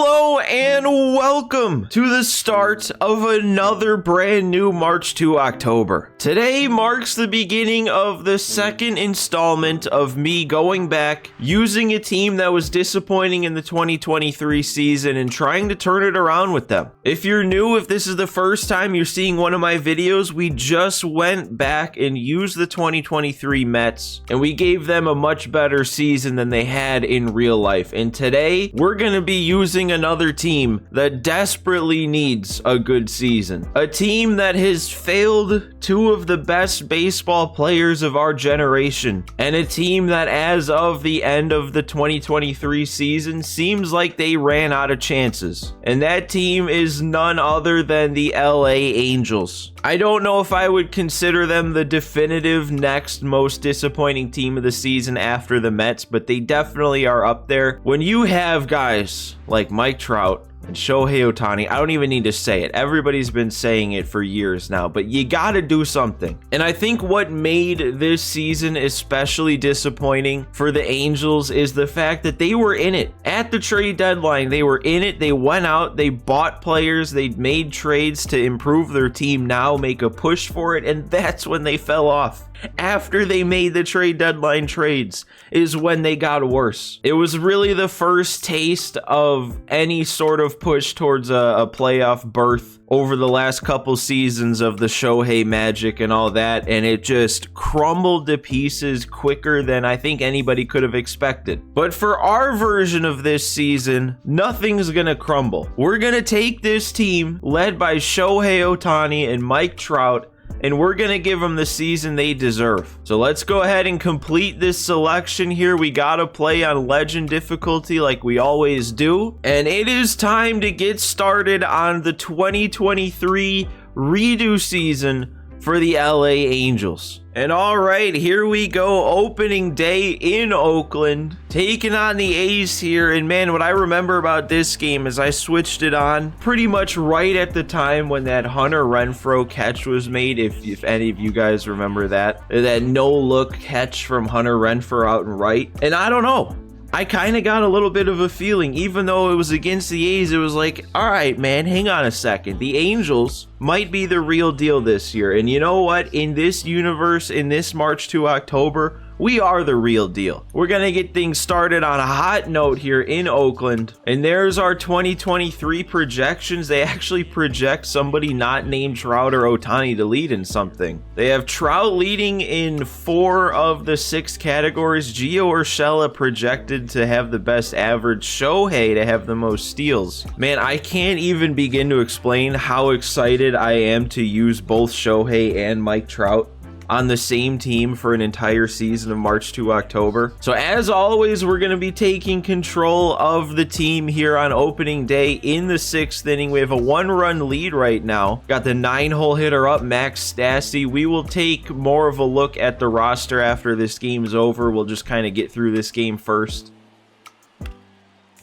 Hello and welcome to the start of another brand new March to October. Today marks the beginning of the second installment of me going back, using a team that was disappointing in the 2023 season and trying to turn it around with them. If you're new, if this is the first time you're seeing one of my videos, we just went back and used the 2023 Mets and we gave them a much better season than they had in real life. And today we're going to be using another team that desperately needs a good season. A team that has failed two of the best baseball players of our generation. And a team that as of the end of the 2023 season seems like they ran out of chances. And that team is none other than the LA Angels. I don't know if I would consider them the definitive next most disappointing team of the season after the Mets, but they definitely are up there. When you have guys like Mike Trout and Shohei Ohtani, I don't even need to say it. Everybody's been saying it for years now, but you gotta do something. And I think what made this season especially disappointing for the Angels is the fact that they were in it. At the trade deadline, they were in it. They went out, they bought players, they made trades to improve their team now, make a push for it, and that's when they fell off. After they made the trade deadline trades is when they got worse. It was really the first taste of any sort of push towards a playoff berth over the last couple seasons of the Shohei magic and all that, and it just crumbled to pieces quicker than I think anybody could have expected. But for our version of this season, nothing's gonna crumble. We're gonna take this team led by Shohei Ohtani and Mike Trout, and we're going to give them the season they deserve. So let's go ahead and complete this selection here. We got to play on legend difficulty like we always do. And it is time to get started on the 2023 redo season for the LA Angels. And all right, here we go. Opening day in Oakland, taking on the A's here. And man, what I remember about this game is I switched it on pretty much right at the time when that Hunter Renfroe catch was made. If any of you guys remember that no-look catch from Hunter Renfroe out and right. And I don't know, I kind of got a little bit of a feeling, even though it was against the A's, it was like, all right, man, hang on a second. The Angels might be the real deal this year. And you know what? In this universe, in this March to October, we are the real deal. We're going to get things started on a hot note here in Oakland. And there's our 2023 projections. They actually project somebody not named Trout or Ohtani to lead in something. They have Trout leading in 4 of the 6 categories. Gio Urshela projected to have the best average. Shohei to have the most steals. Man, I can't even begin to explain how excited I am to use both Shohei and Mike Trout on the same team for an entire season of March to October. So as always, we're going to be taking control of the team here on opening day in the 6th inning. We have a 1-run lead right now. Got the 9-hole hitter up, Max Stassi. We will take more of a look at the roster after this game's over. We'll just kind of get through this game first.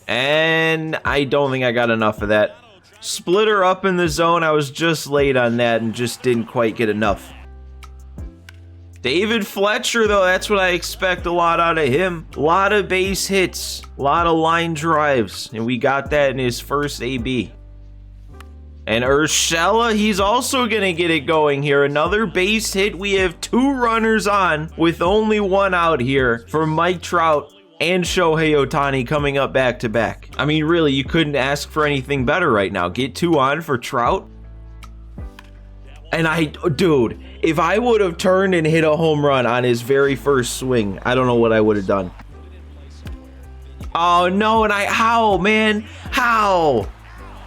And I don't think I got enough of that. Splitter up in the zone. I was just late on that and just didn't quite get enough. David Fletcher, though, that's what I expect a lot out of him. A lot of base hits, a lot of line drives, and we got that in his first AB. And Urshela, he's also going to get it going here. Another base hit. We have 2 runners on with only 1 out here for Mike Trout and Shohei Ohtani coming up back to back. I mean, really, you couldn't ask for anything better right now. Get 2 on for Trout. And dude, if I would have turned and hit a home run on his very first swing, I don't know what I would have done. Oh no, and how, man? How?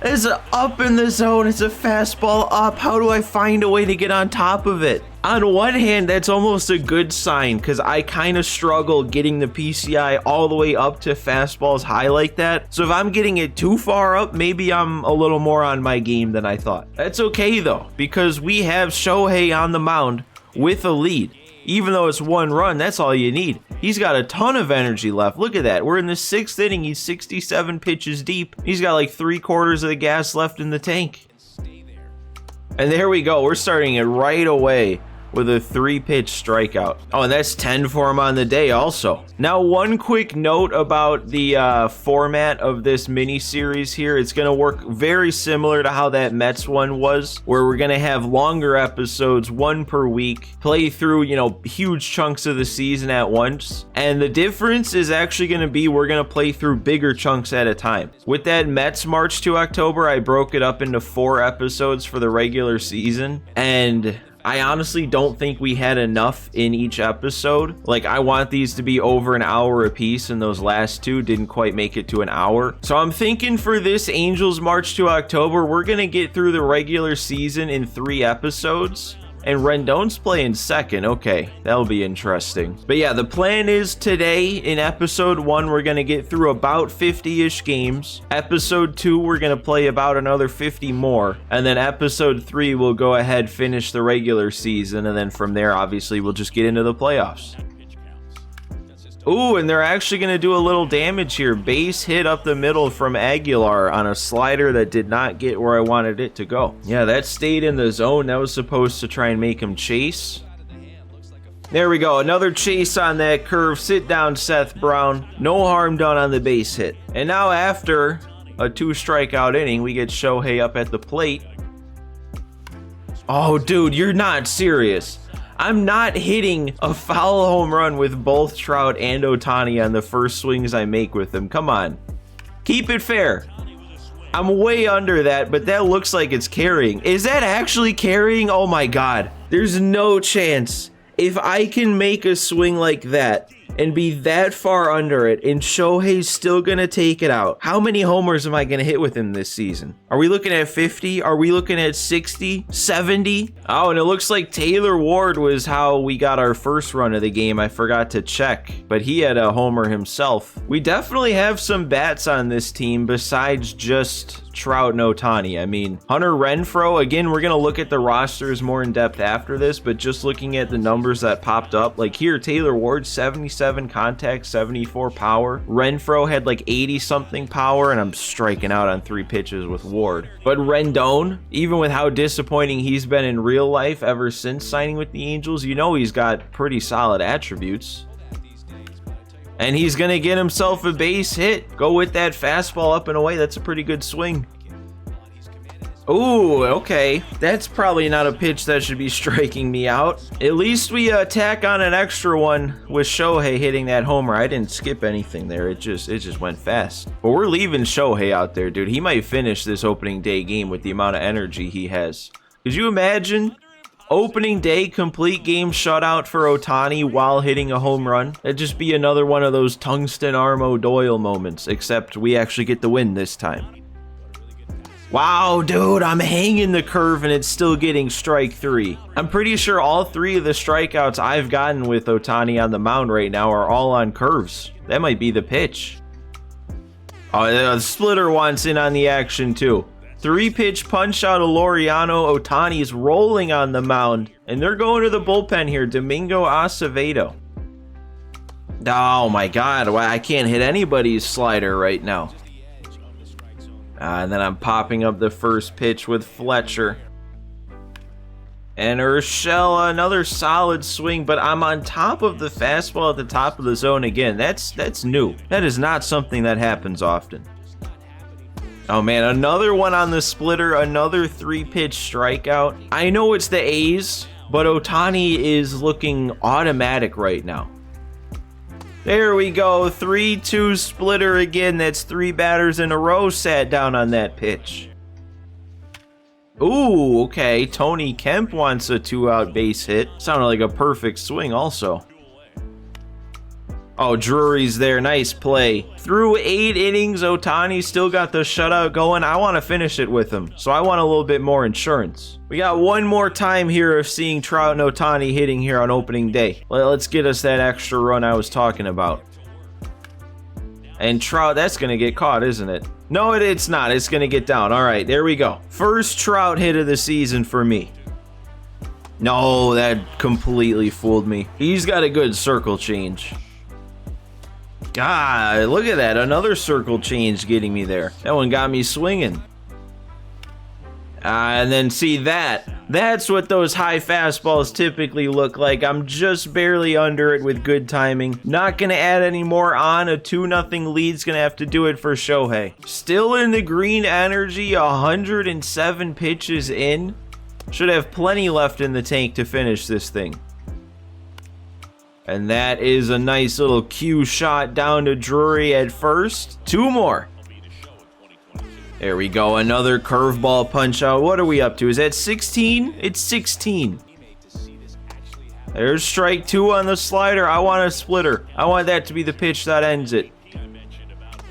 It's up in the zone, it's a fastball up. How do I find a way to get on top of it? On one hand, that's almost a good sign because I kind of struggle getting the PCI all the way up to fastballs high like that. So if I'm getting it too far up, maybe I'm a little more on my game than I thought. That's okay though, because we have Shohei on the mound with a lead. Even though it's 1 run, that's all you need. He's got a ton of energy left. Look at that. We're in the 6th inning. He's 67 pitches deep. He's got like 3/4 of the gas left in the tank. And there we go. We're starting it right away with a 3-pitch strikeout. Oh, and that's 10 for him on the day also. Now, one quick note about the format of this mini series here. It's going to work very similar to how that Mets one was, where we're going to have longer episodes, one per week, play through, you know, huge chunks of the season at once. And the difference is actually going to be we're going to play through bigger chunks at a time. With that Mets March to October, I broke it up into 4 episodes for the regular season, and I honestly don't think we had enough in each episode. Like, I want these to be over an hour a piece, and those last 2 didn't quite make it to an hour. So I'm thinking for this Angels March to October, we're gonna get through the regular season in 3 episodes. And Rendon's playing second. Okay, that'll be interesting. But yeah, the plan is today in episode 1, we're going to get through about 50-ish games. Episode 2, we're going to play about another 50 more. And then episode 3, we'll go ahead, finish the regular season. And then from there, obviously, we'll just get into the playoffs. Ooh, and they're actually going to do a little damage here. Base hit up the middle from Aguilar on a slider that did not get where I wanted it to go. Yeah, that stayed in the zone. That was supposed to try and make him chase. There we go. Another chase on that curve. Sit down, Seth Brown. No harm done on the base hit. And now after a 2-strikeout inning, we get Shohei up at the plate. Oh, dude, you're not serious. I'm not hitting a foul home run with both Trout and Ohtani on the first swings I make with them. Come on. Keep it fair. I'm way under that, but that looks like it's carrying. Is that actually carrying? Oh my God. There's no chance. If I can make a swing like that and be that far under it and Shohei's still gonna take it out, how many homers am I gonna hit with him this season? Are we looking at 50? Are we looking at 60? 70? Oh, and it looks like Taylor Ward was how we got our first run of the game. I forgot to check, but he had a homer himself. We definitely have some bats on this team besides just Trout and Ohtani. I mean, Hunter Renfroe, again, we're going to look at the rosters more in depth after this, but just looking at the numbers that popped up, like here, Taylor Ward, 77 contact, 74 power. Renfroe had like 80 something power, and I'm striking out on 3 pitches with Ward. But Rendon, even with how disappointing he's been in real life ever since signing with the Angels, you know he's got pretty solid attributes. And he's going to get himself a base hit. Go with that fastball up and away. That's a pretty good swing. Ooh, okay. That's probably not a pitch that should be striking me out. At least we tack on an extra one with Shohei hitting that homer. I didn't skip anything there. It just went fast. But we're leaving Shohei out there, dude. He might finish this opening day game with the amount of energy he has. Could you imagine? Opening day complete game shutout for Ohtani while hitting a home run. That'd just be another one of those tungsten arm O'Doyle moments, except we actually get the win this time. Wow, dude, I'm hanging the curve and it's still getting strike 3. I'm pretty sure all 3 of the strikeouts I've gotten with Ohtani on the mound right now are all on curves. That might be the pitch. Oh, the splitter wants in on the action too. 3-pitch punch out of Laureano. Ohtani's rolling on the mound, and they're going to the bullpen here. Domingo Acevedo. Oh my God, I can't hit anybody's slider right now. And then I'm popping up the first pitch with Fletcher. And Urshela, another solid swing, but I'm on top of the fastball at the top of the zone again. That's new. That is not something that happens often. Oh man, another one on the splitter, another 3-pitch strikeout. I know it's the A's, but Ohtani is looking automatic right now. There we go, 3-2 splitter again. That's 3 batters in a row sat down on that pitch. Ooh, okay, Tony Kemp wants a 2-out base hit. Sounded like a perfect swing also. Oh, Drury's there. Nice play. Through 8 innings, Ohtani still got the shutout going. I want to finish it with him, so I want a little bit more insurance. We got one more time here of seeing Trout and Ohtani hitting here on opening day. Let's get us that extra run I was talking about. And Trout, that's going to get caught, isn't it? No, it's not. It's going to get down. All right, there we go. First Trout hit of the season for me. No, that completely fooled me. He's got a good circle change. God, look at that. Another circle change getting me there. That one got me swinging. And then see that's what those high fastballs typically look like. I'm just barely under it with good timing. Not gonna add any more on. A 2-0 lead's gonna have to do it for Shohei. Still in the green energy, 107 pitches in. Should have plenty left in the tank to finish this thing. And that is a nice little cue shot down to Drury at first. 2 more. There we go, another curveball punch out. What are we up to? Is that 16? It's 16. There's strike 2 on the slider. I want a splitter. I want that to be the pitch that ends it.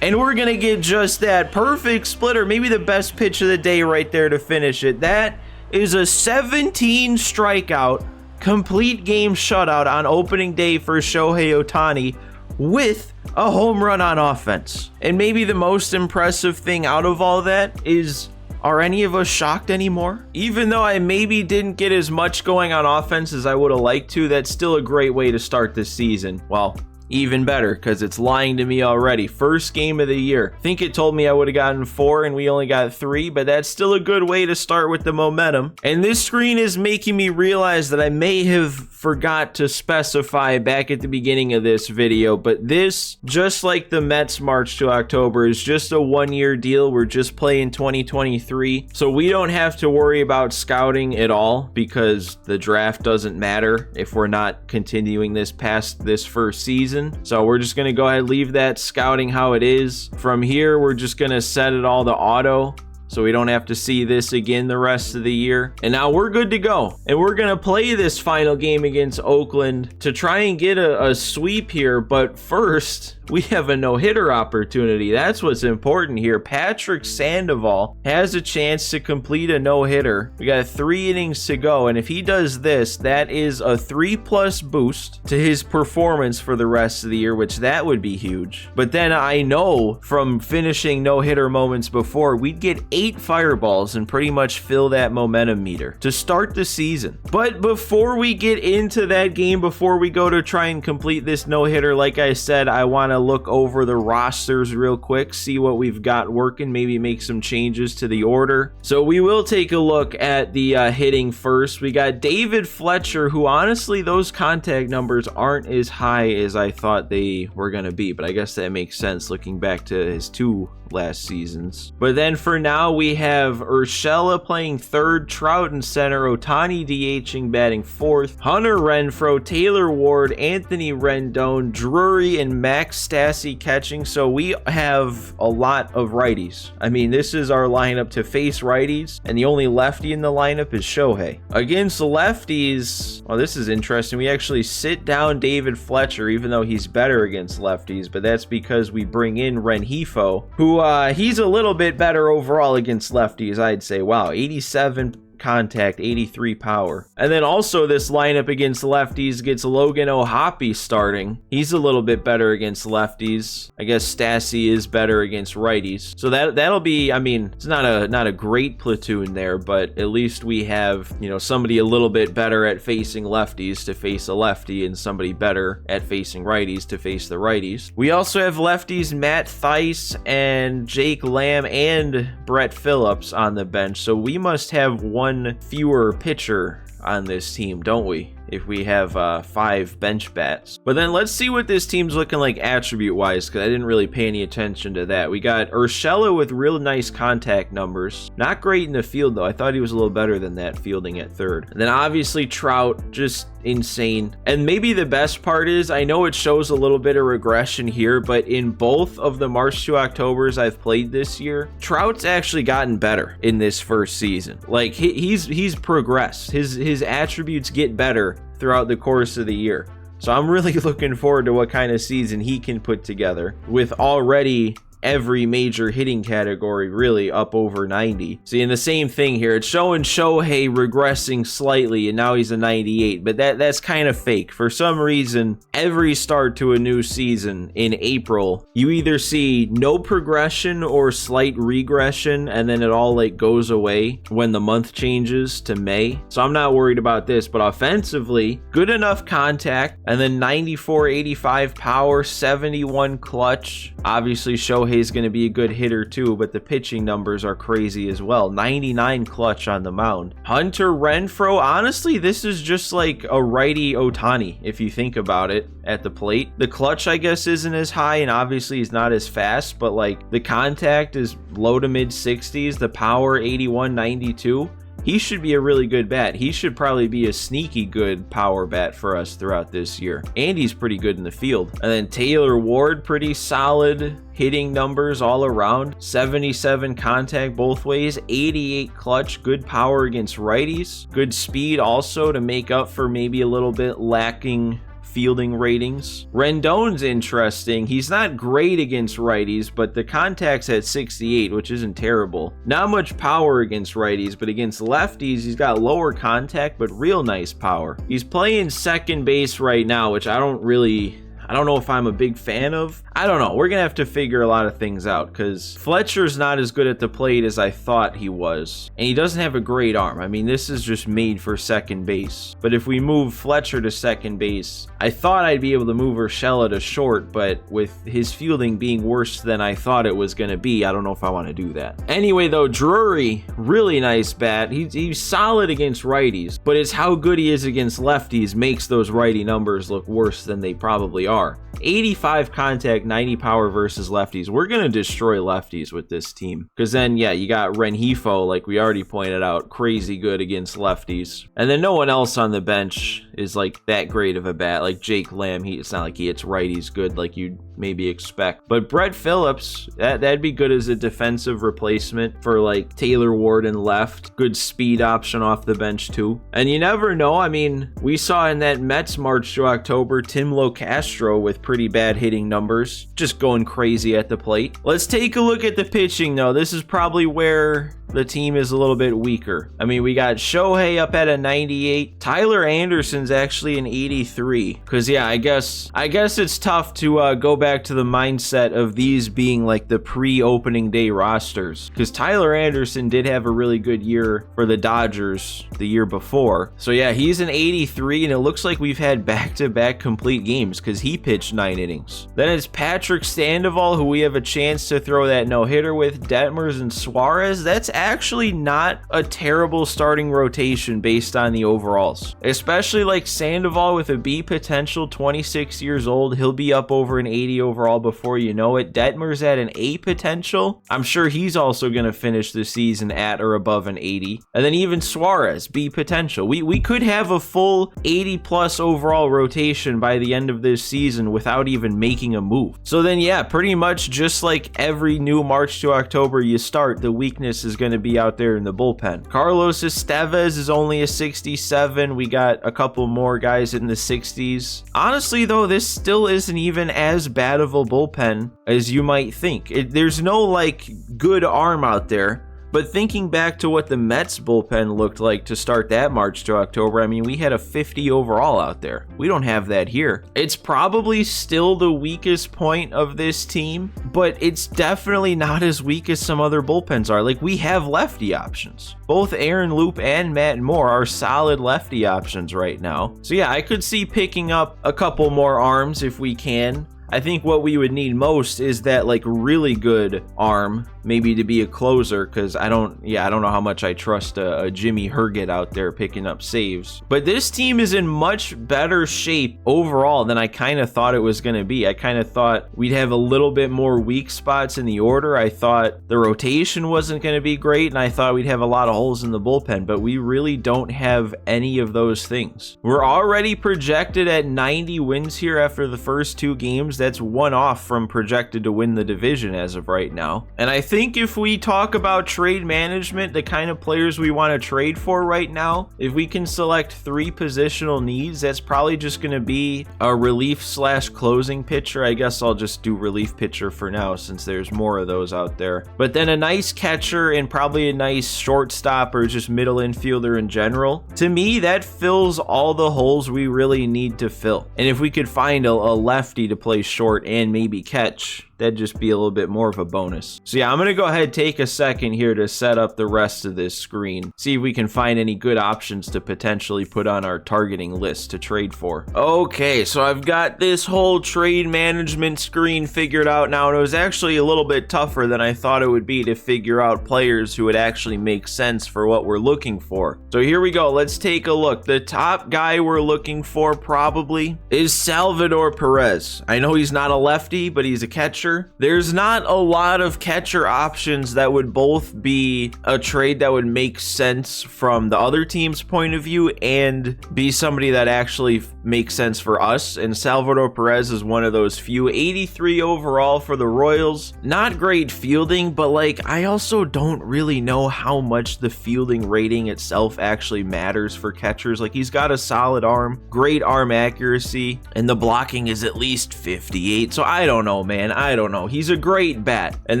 And we're gonna get just that. Perfect splitter. Maybe the best pitch of the day right there to finish it. That is a 17 strikeout, complete game shutout on opening day for Shohei Ohtani with a home run on offense. And maybe the most impressive thing out of all that is, are any of us shocked anymore? Even though I maybe didn't get as much going on offense as I would have liked to, that's still a great way to start this season. Well, even better, because it's lying to me already. First game of the year. I think it told me I would have gotten 4 and we only got 3, but that's still a good way to start with the momentum. And this screen is making me realize that I may have forgot to specify back at the beginning of this video, but this, just like the Mets March to October, is just a 1-year deal. We're just playing 2023, so we don't have to worry about scouting at all because the draft doesn't matter if we're not continuing this past this first season. So we're just going to go ahead and leave that scouting how it is. From here, we're just going to set it all to auto, so we don't have to see this again the rest of the year. And now we're good to go. And we're going to play this final game against Oakland to try and get a sweep here. But first, we have a no-hitter opportunity. That's what's important here. Patrick Sandoval has a chance to complete a no-hitter. We got 3 innings to go, and if he does this, that is a 3+ boost to his performance for the rest of the year, which that would be huge. But then I know from finishing no-hitter moments before, we'd get 8 fireballs and pretty much fill that momentum meter to start the season. But before we get into that game, before we go to try and complete this no-hitter, like I said, I want to look over the rosters real quick, see what we've got working, maybe make some changes to the order. So we will take a look at the hitting first. We got David Fletcher, who honestly, those contact numbers aren't as high as I thought they were going to be, but I guess that makes sense looking back to his 2 last seasons. But then for now, we have Urshela playing third, Trout in center, Ohtani DHing, batting fourth, Hunter Renfroe, Taylor Ward, Anthony Rendon, Drury, and Max Stassi catching. So we have a lot of righties. I mean, this is our lineup to face righties, and the only lefty in the lineup is Shohei. Against lefties, well, this is interesting. We actually sit down David Fletcher, even though he's better against lefties, but that's because we bring in Rengifo, who he's a little bit better overall against lefties, I'd say. Wow, 87 contact, 83 power. And then also this lineup against lefties gets Logan O'Hoppe starting. He's a little bit better against lefties. I guess Stassi is better against righties. So that'll be, I mean, it's not a great platoon there, but at least we have, you know, somebody a little bit better at facing lefties to face a lefty and somebody better at facing righties to face the righties. We also have lefties Matt Thaiss and Jake Lamb and Brett Phillips on the bench. So we must have one fewer pitcher on this team, don't we? If we have 5 bench bats. But then let's see what this team's looking like attribute wise, because I didn't really pay any attention to that. We got Urshela with real nice contact numbers. Not great in the field though. I thought he was a little better than that fielding at third. And then obviously Trout, just insane. And maybe the best part is, I know it shows a little bit of regression here, but in both of the March to Octobers I've played this year, Trout's actually gotten better in this first season. Like he's progressed. His attributes get better throughout the course of the year. So I'm really looking forward to what kind of season he can put together with already every major hitting category really up over 90. See, and the same thing here, it's showing Shohei regressing slightly and now he's a 98, but that's kind of fake. For some reason, every start to a new season in April, you either see no progression or slight regression, and then it all like goes away when the month changes to May. So I'm not worried about this, but offensively, good enough contact, and then 94, 85 power, 71 clutch. Obviously Shohei Shohei's going to be a good hitter too, but the pitching numbers are crazy as well. 99 clutch on the mound. Hunter Renfroe, honestly, this is just like a righty Ohtani, if you think about it, at the plate. The clutch, I guess, isn't as high, and obviously he's not as fast, but like the contact is low to mid 60s, the power 81, 92. He should be a really good bat. He should probably be a sneaky good power bat for us throughout this year. And he's pretty good in the field. And then Taylor Ward, pretty solid hitting numbers all around. 77 contact both ways, 88 clutch, good power against righties, good speed also to make up for maybe a little bit lacking fielding ratings. Rendon's interesting. He's not great against righties, but the contact's at 68, which isn't terrible. Not much power against righties, but against lefties, he's got lower contact, but real nice power. He's playing second base right now, which I don't know if I'm a big fan of. I don't know. We're going to have to figure a lot of things out because Fletcher's not as good at the plate as I thought he was. And he doesn't have a great arm. I mean, this is just made for second base. But if we move Fletcher to second base, I thought I'd be able to move Urshela to short, but with his fielding being worse than I thought it was going to be, I don't know if I want to do that. Anyway, though, Drury, really nice bat. He's solid against righties, but it's how good he is against lefties makes those righty numbers look worse than they probably are. 85 contact, 90 power versus lefties. We're going to destroy lefties with this team. Because then, yeah, you got Rengifo, like we already pointed out, crazy good against lefties. And then no one else on the bench is like that great of a bat. Like Jake Lamb, it's not like he hits righties good like you'd maybe expect. But Brett Phillips, that'd be good as a defensive replacement for like Taylor Ward and left. Good speed option off the bench too. And you never know. I mean, we saw in that Mets March to October, Tim Locastro with pretty bad hitting numbers, just going crazy at the plate. Let's take a look at the pitching though. This is probably where the team is a little bit weaker. I mean, we got Shohei up at a 98. Tyler Anderson's actually an 83. Because yeah, I guess it's tough to go back to the mindset of these being like the pre-opening day rosters. Because Tyler Anderson did have a really good year for the Dodgers the year before. So yeah, he's an 83, and it looks like we've had back-to-back complete games because he pitched 9 innings. Then it's Patrick Sandoval, who we have a chance to throw that no-hitter with. Detmers and Suarez. That's actually not a terrible starting rotation based on the overalls. Especially like Sandoval with a B potential, 26 years old. He'll be up over an 80 overall before you know it. Detmer's at an A potential. I'm sure he's also going to finish the season at or above an 80. And then even Suarez, B potential. We could have a full 80 plus overall rotation by the end of this season without even making a move. So then yeah, pretty much just like every new March to October you start, the weakness is going to be out there in the bullpen. Carlos Estevez is only a 67. We got a couple more guys in the 60s. Honestly though, this still isn't even as bad of a bullpen as you might think. There's no like good arm out there. But thinking back to what the Mets bullpen looked like to start that March to October, I mean, we had a 50 overall out there. We don't have that here. It's probably still the weakest point of this team, but it's definitely not as weak as some other bullpens are. Like, we have lefty options. Both Aaron Loop and Matt Moore are solid lefty options right now. So yeah, I could see picking up a couple more arms if we can. I think what we would need most is that like really good arm, maybe to be a closer, because I don't know how much I trust a Jimmy Herget out there picking up saves. But this team is in much better shape overall than I kind of thought it was going to be. I kind of thought we'd have a little bit more weak spots in the order. I thought the rotation wasn't going to be great, and I thought we'd have a lot of holes in the bullpen, but we really don't have any of those things. We're already projected at 90 wins here after the first 2 games. That's one off from projected to win the division as of right now. And I think if we talk about trade management, the kind of players we want to trade for right now, if we can select 3 positional needs, that's probably just going to be a relief/closing pitcher. I guess I'll just do relief pitcher for now since there's more of those out there. But then a nice catcher and probably a nice shortstop or just middle infielder in general. To me, that fills all the holes we really need to fill. And if we could find a lefty to play short and maybe catch, That'd just be a little bit more of a bonus. So yeah, I'm gonna go ahead, take a second here to set up the rest of this screen. See if we can find any good options to potentially put on our targeting list to trade for. Okay, so I've got this whole trade management screen figured out now, and it was actually a little bit tougher than I thought it would be to figure out players who would actually make sense for what we're looking for. So here we go, let's take a look. The top guy we're looking for probably is Salvador Perez. I know he's not a lefty, but he's a catcher. There's not a lot of catcher options that would both be a trade that would make sense from the other team's point of view and be somebody that actually makes sense for us, and Salvador Perez is one of those few. 83 overall for the Royals. Not great fielding, but like I also don't really know how much the fielding rating itself actually matters for catchers. Like he's got a solid arm, great arm accuracy, and the blocking is at least 58. So I don't know, man. I don't know. He's a great bat, and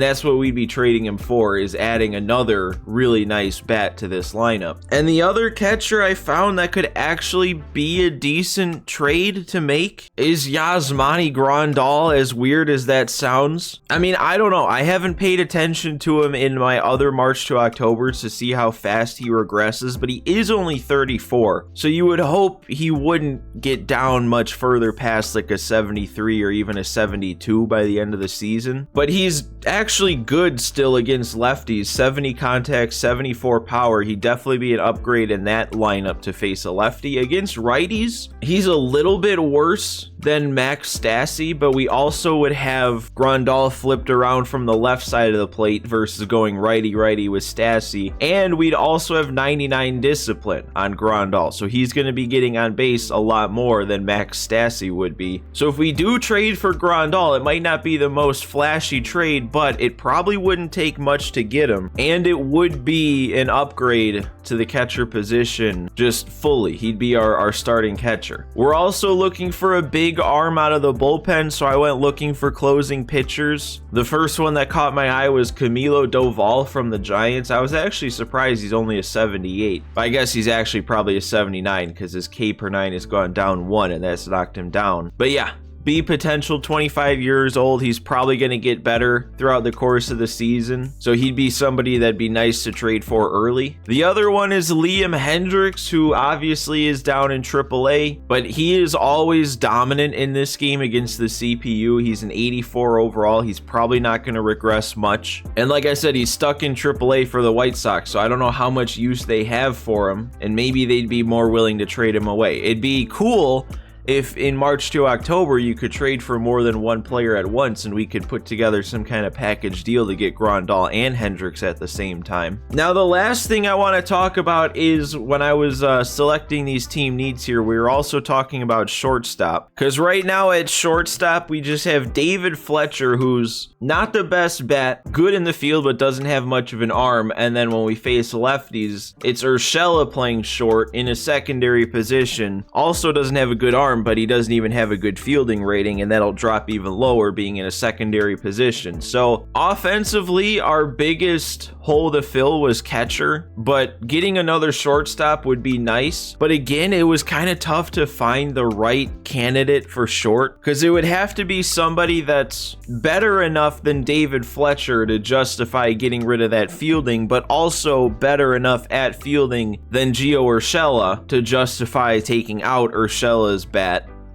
that's what we'd be trading him for, is adding another really nice bat to this lineup. And the other catcher I found that could actually be a decent trade to make is Yasmani Grandal, as weird as that sounds. I mean, I don't know. I haven't paid attention to him in my other March to October to see how fast he regresses, but he is only 34. So you would hope he wouldn't get down much further past like a 73 or even a 72 by the end of the season, but he's actually good still against lefties. 70 contact, 74 power. He'd definitely be an upgrade in that lineup to face a lefty. Against righties, he's a little bit worse than Max Stassi, but we also would have Grandal flipped around from the left side of the plate versus going righty-righty with Stassi, and we'd also have 99 discipline on Grandal, so he's going to be getting on base a lot more than Max Stassi would be. So if we do trade for Grandal, it might not be the most flashy trade, but it probably wouldn't take much to get him, and it would be an upgrade to the catcher position just fully. He'd be our starting catcher. We're also looking for a big arm out of the bullpen, so I went looking for closing pitchers. The first one that caught my eye was Camilo Doval from the Giants. I was actually surprised he's only a 78, but I guess he's actually probably a 79 because his K per 9 has gone down 1 and that's knocked him down. But yeah, B potential, 25 years old. He's probably going to get better throughout the course of the season, so he'd be somebody that'd be nice to trade for early. The other one is Liam Hendricks, who obviously is down in AAA, but he is always dominant in this game against the CPU. He's an 84 overall. He's probably not going to regress much, and like I said, he's stuck in AAA for the White Sox, so I don't know how much use they have for him, and maybe they'd be more willing to trade him away. It'd be cool if in March to October you could trade for more than one player at once and we could put together some kind of package deal to get Grandal and Hendricks at the same time. Now, the last thing I want to talk about is when I was selecting these team needs here, we were also talking about shortstop, because right now at shortstop we just have David Fletcher, who's not the best bat, good in the field but doesn't have much of an arm, and then when we face lefties, it's Urshela playing short in a secondary position, also doesn't have a good arm, but he doesn't even have a good fielding rating, and that'll drop even lower being in a secondary position. So offensively, our biggest hole to fill was catcher, but getting another shortstop would be nice. But again, it was kind of tough to find the right candidate for short, because it would have to be somebody that's better enough than David Fletcher to justify getting rid of that fielding, but also better enough at fielding than Gio Urshela to justify taking out Urshela's bat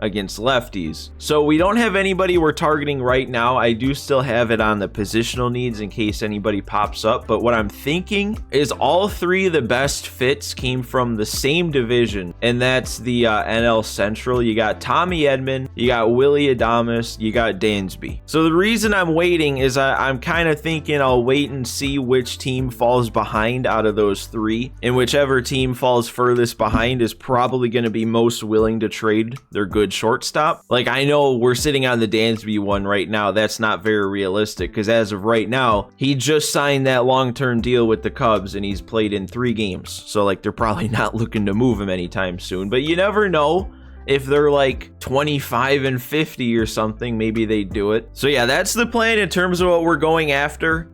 against lefties. So we don't have anybody we're targeting right now. I do still have it on the positional needs in case anybody pops up, but what I'm thinking is all three of the best fits came from the same division, and that's the NL Central. You got Tommy Edman, you got Willie Adames, you got Dansby. So the reason I'm waiting is I'm kind of thinking I'll wait and see which team falls behind out of those three, and whichever team falls furthest behind is probably going to be most willing to trade their good shortstop. Like, I know we're sitting on the Dansby one right now. That's not very realistic, because as of right now, he just signed that long-term deal with the Cubs and he's played in 3 games. So like, they're probably not looking to move him anytime soon, but you never know. If they're like 25 and 50 or something, maybe they do it. So yeah, that's the plan in terms of what we're going after.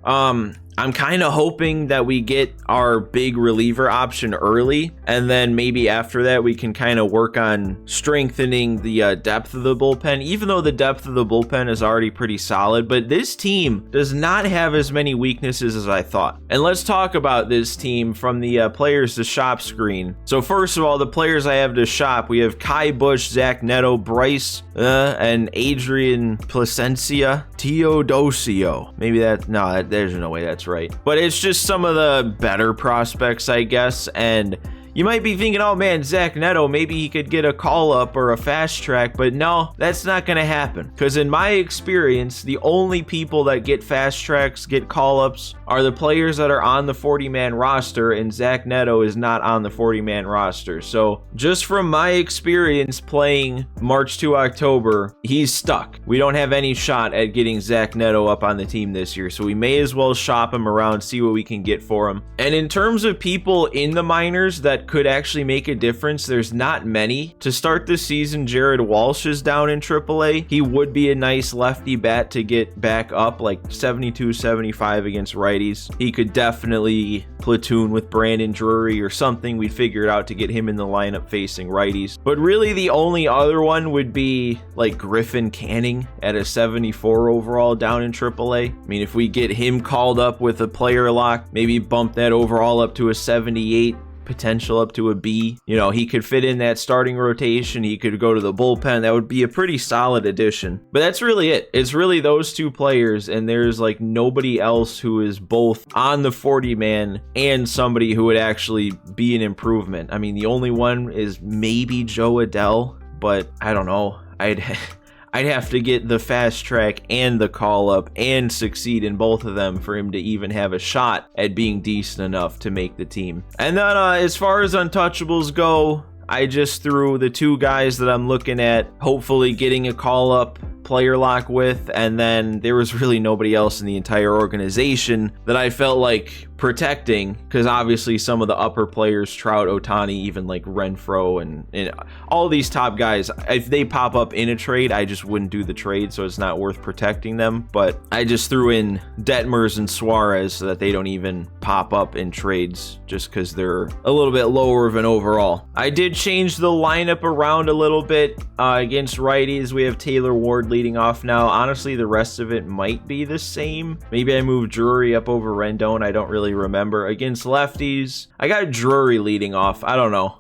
I'm kind of hoping that we get our big reliever option early, and then maybe after that we can kind of work on strengthening the depth of the bullpen, even though the depth of the bullpen is already pretty solid. But this team does not have as many weaknesses as I thought. And let's talk about this team from the players to shop screen. So first of all, the players I have to shop, we have Kai Bush, Zach Neto, Bryce, and Adrian Placencia, Teodosio. Maybe there's no way that's right. But it's just some of the better prospects, I guess. And you might be thinking, oh man, Zach Neto, maybe he could get a call up or a fast track, but no, that's not going to happen. Because in my experience, the only people that get fast tracks, get call ups, are the players that are on the 40-man roster, and Zach Neto is not on the 40-man roster. So just from my experience playing March to October, he's stuck. We don't have any shot at getting Zach Neto up on the team this year, so we may as well shop him around, see what we can get for him. And in terms of people in the minors that could actually make a difference, there's not many. To start the season, Jared Walsh is down in AAA. He would be a nice lefty bat to get back up, like 72, 75 against righties. He could definitely platoon with Brandon Drury or something. We'd figure it out to get him in the lineup facing righties. But really the only other one would be like Griffin Canning at a 74 overall down in AAA. I mean, if we get him called up with a player lock, maybe bump that overall up to a 78, potential up to a B. You know, he could fit in that starting rotation. He could go to the bullpen. That would be a pretty solid addition. But that's really it. It's really those two players, and there's like nobody else who is both on the 40-man and somebody who would actually be an improvement. I mean, the only one is maybe Joe Adell, but I don't know. I'd have to get the fast track and the call up and succeed in both of them for him to even have a shot at being decent enough to make the team. And then as far as untouchables go, I just threw the two guys that I'm looking at, hopefully getting a call up player lock with, and then there was really nobody else in the entire organization that I felt like protecting, because obviously some of the upper players, Trout, Ohtani, even like Renfroe and all these top guys, if they pop up in a trade, I just wouldn't do the trade, so it's not worth protecting them. But I just threw in Detmers and Suarez so that they don't even pop up in trades, just because they're a little bit lower of an overall. I did change the lineup around a little bit against righties. We have Taylor Ward leading off now. Honestly, the rest of it might be the same. Maybe I moved Drury up over Rendon. I don't really remember. Against lefties, I got Drury leading off. I don't know.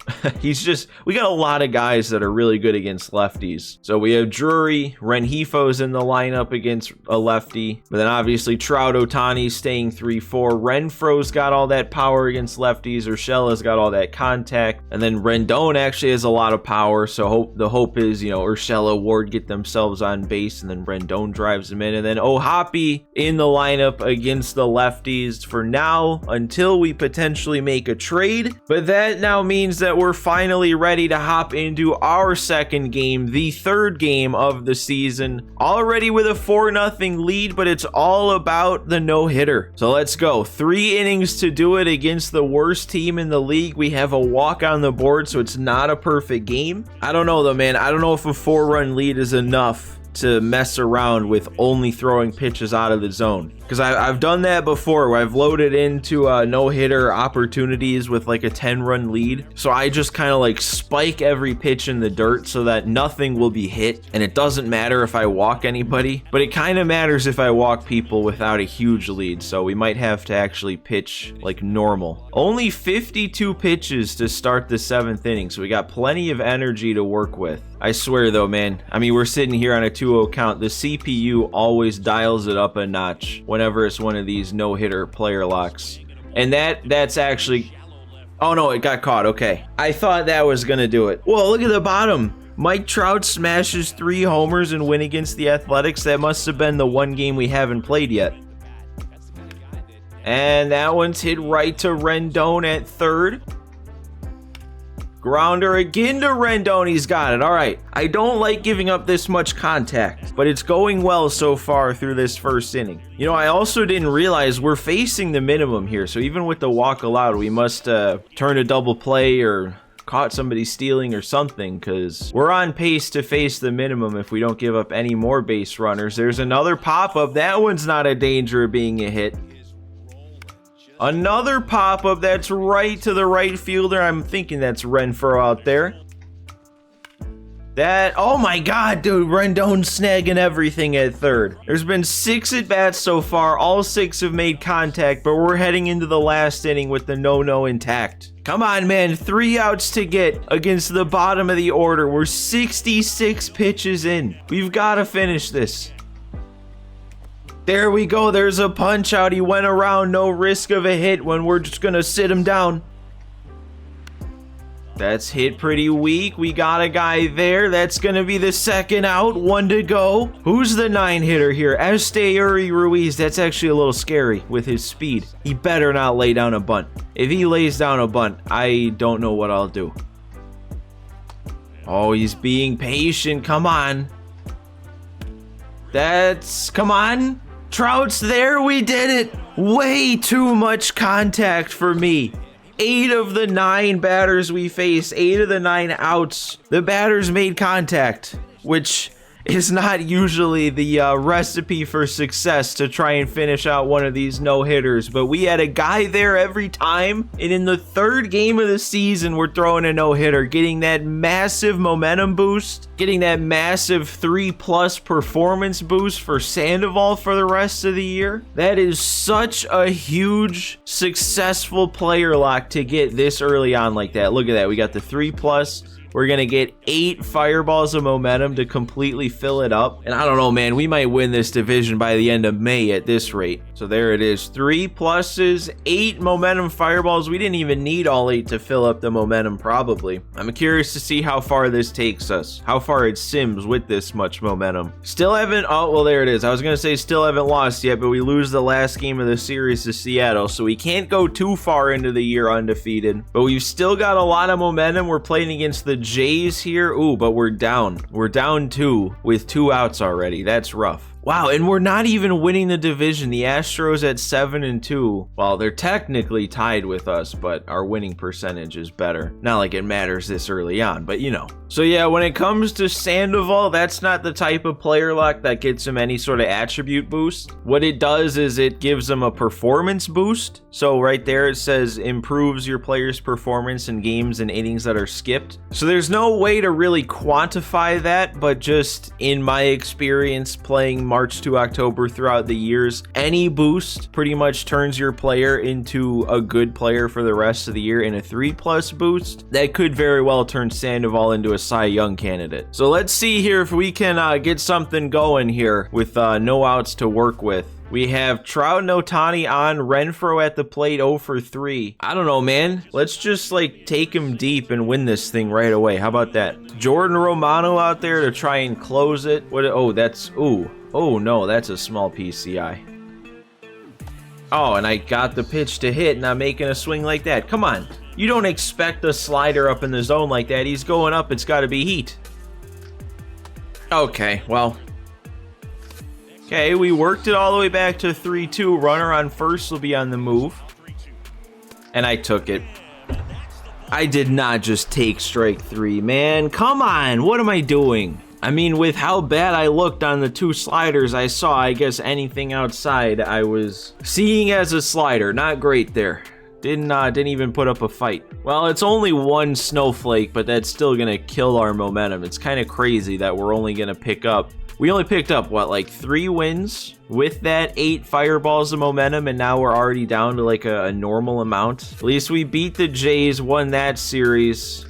We got a lot of guys that are really good against lefties. So we have Drury, Renjifo's in the lineup against a lefty, but then obviously Trout, Ohtani staying 3-4. Renfro's got all that power against lefties. Urshela's got all that contact, and then Rendon actually has a lot of power. So the hope is, Urshela, Ward get themselves on base, and then Rendon drives them in, and then Ohapi in the lineup against the lefties for now until we potentially make a trade. But that now means that we're finally ready to hop into our second game, the third game of the season, already with a 4-0 lead, but it's all about the no-hitter. So let's go. 3 innings to do it against the worst team in the league. We have a walk on the board, so it's not a perfect game. I don't know though, man. I don't know if a 4-run lead is enough to mess around with only throwing pitches out of the zone, because I've done that before where I've loaded into no-hitter opportunities with like a 10-run lead. So I just kind of like spike every pitch in the dirt so that nothing will be hit, and it doesn't matter if I walk anybody, but it kind of matters if I walk people without a huge lead. So we might have to actually pitch like normal. Only 52 pitches to start the 7th inning, so we got plenty of energy to work with. I swear though, man, I mean, we're sitting here on a 2-0 count. The CPU always dials it up a notch whenever it's one of these no-hitter player locks. And that's actually... Oh no, it got caught. Okay. I thought that was gonna do it. Whoa, look at the bottom. Mike Trout smashes 3 homers and win against the Athletics. That must have been the one game we haven't played yet. And that one's hit right to Rendon at third. Grounder again to Rendon. He's got it. All right. I don't like giving up this much contact, but it's going well so far through this first inning. I also didn't realize we're facing the minimum here. So even with the walk allowed, we must turn a double play or caught somebody stealing or something, because we're on pace to face the minimum if we don't give up any more base runners. There's another pop-up. That one's not a danger of being a hit. Another pop-up that's right to the right fielder. I'm thinking that's Renfroe out there. Oh my god, dude, Rendon snagging everything at third. There's been 6 at-bats so far. All 6 have made contact, but we're heading into the last inning with the no-no intact. Come on, man, 3 outs to get against the bottom of the order. We're 66 pitches in. We've got to finish this. There we go, there's a punch out. He went around, no risk of a hit when we're just gonna sit him down. That's hit pretty weak. We got a guy there. That's gonna be the second out. 1 to go. Who's the 9 hitter here? Esteury Ruiz. That's actually a little scary with his speed. He better not lay down a bunt. If he lays down a bunt, I don't know what I'll do. Oh, he's being patient. Come on. Come on. Trout's there. We did it. Way too much contact for me. 8 of the 9 batters we face, 8 of the 9 outs, the batters made contact, which is not usually the recipe for success to try and finish out one of these no-hitters, but we had a guy there every time, and in the 3rd game of the season, we're throwing a no-hitter, getting that massive momentum boost, getting that massive 3+ performance boost for Sandoval for the rest of the year. That is such a huge, successful player lock to get this early on like that. Look at that, we got the 3+. We're going to get 8 fireballs of momentum to completely fill it up. And I don't know, man, we might win this division by the end of May at this rate. So there it is. 3 pluses, 8 momentum fireballs. We didn't even need all 8 to fill up the momentum, probably. I'm curious to see how far this takes us. How far it sims with this much momentum. Still haven't, oh, well, there it is. I was going to say still haven't lost yet, but we lose the last game of the series to Seattle. So we can't go too far into the year undefeated. But we've still got a lot of momentum. We're playing against the Jays here. Ooh, but we're down. We're down 2 with 2 outs already. That's rough. Wow, and we're not even winning the division. The Astros at 7-2. Well, they're technically tied with us, but our winning percentage is better. Not like it matters this early on, but you know. So yeah, when it comes to Sandoval, that's not the type of player lock that gets him any sort of attribute boost. What it does is it gives him a performance boost. So right there it says improves your player's performance in games and innings that are skipped. So there's no way to really quantify that, but just in my experience playing March to October throughout the years, any boost pretty much turns your player into a good player for the rest of the year. In a 3+ boost, that could very well turn Sandoval into a Cy Young candidate. So let's see here if we can get something going here with no outs to work with. We have Trout and Ohtani on, Renfroe at the plate, 0 for 3. I don't know, man. Let's just like take him deep and win this thing right away. How about that? Jordan Romano out there to try and close it. What? Oh, that's, ooh. Oh no, that's a small PCI. Oh, and I got the pitch to hit, and I'm making a swing like that. Come on. You don't expect a slider up in the zone like that. He's going up. It's got to be heat. Okay, well. Okay, we worked it all the way back to 3-2. Runner on first will be on the move. And I took it. I did not just take strike 3, man. Come on. What am I doing? I mean, with how bad I looked on the 2 sliders I saw, I guess anything outside I was seeing as a slider. Not great there. Didn't even put up a fight. Well, it's only 1 snowflake, but that's still gonna kill our momentum. It's kind of crazy that we're only gonna pick up. We only picked up, what, like 3 wins with that 8 fireballs of momentum, and now we're already down to like a normal amount. At least we beat the Jays, won that series.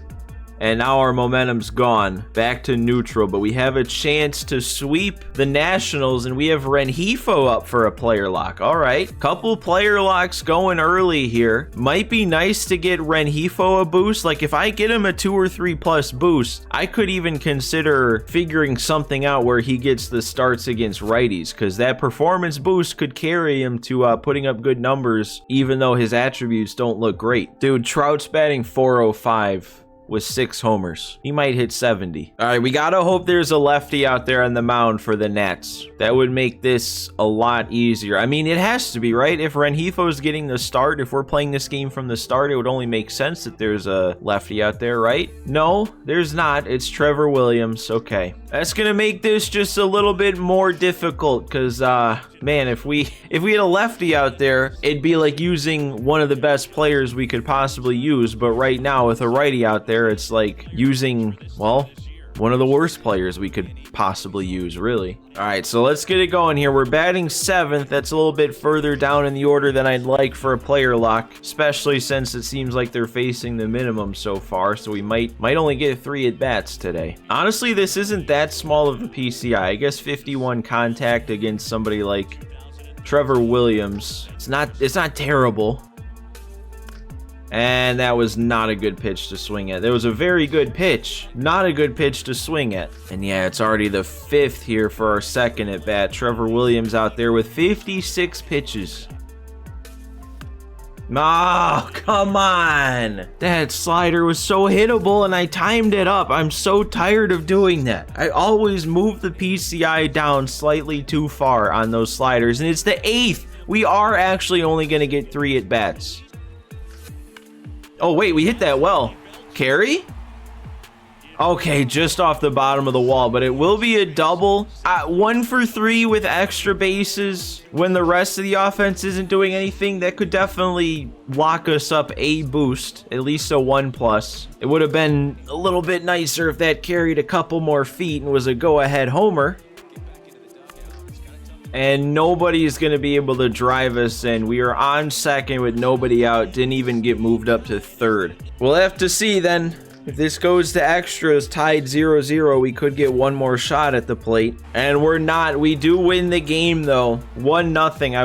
And now our momentum's gone back to neutral, but we have a chance to sweep the Nationals, and we have Rengifo up for a player lock. All right, couple player locks going early here. Might be nice to get Rengifo a boost. Like if I get him a 2 or 3+ boost, I could even consider figuring something out where he gets the starts against righties, because that performance boost could carry him to putting up good numbers, even though his attributes don't look great. Dude, Trout's batting .405. with 6 homers. He might hit 70. All right, we gotta hope there's a lefty out there on the mound for the Nats. That would make this a lot easier. I mean, it has to be, right? If Rengifo's getting the start, if we're playing this game from the start, it would only make sense that there's a lefty out there, right? No, there's not. It's Trevor Williams. Okay. That's gonna make this just a little bit more difficult because, man, if we had a lefty out there, it'd be like using one of the best players we could possibly use. But right now, with a righty out there, it's like using, well, one of the worst players we could possibly use, really. All right, so let's get it going here. We're batting 7th. That's a little bit further down in the order than I'd like for a player lock, especially since it seems like they're facing the minimum so far, so we might only get 3 at-bats today. Honestly, this isn't that small of a PCI. I guess 51 contact against somebody like Trevor Williams. It's not terrible. And that was not a good pitch to swing at. That was a very good pitch. Not a good pitch to swing at. And yeah, it's already the 5th here for our 2nd at bat. Trevor Williams out there with 56 pitches. Oh, come on. That slider was so hittable and I timed it up. I'm so tired of doing that. I always move the PCI down slightly too far on those sliders. And it's the 8th. We are actually only going to get 3 at bats. Oh, wait, we hit that well. Carry? Okay, just off the bottom of the wall, but it will be a double. 1 for 3 with extra bases when the rest of the offense isn't doing anything. That could definitely lock us up a boost, at least a 1+. It would have been a little bit nicer if that carried a couple more feet and was a go-ahead homer. And nobody is going to be able to drive us in. We are on 2nd with nobody out. Didn't even get moved up to 3rd. We'll have to see then. If this goes to extras, tied 0-0, we could get one more shot at the plate. And we're not. We do win the game, though. 1-0. I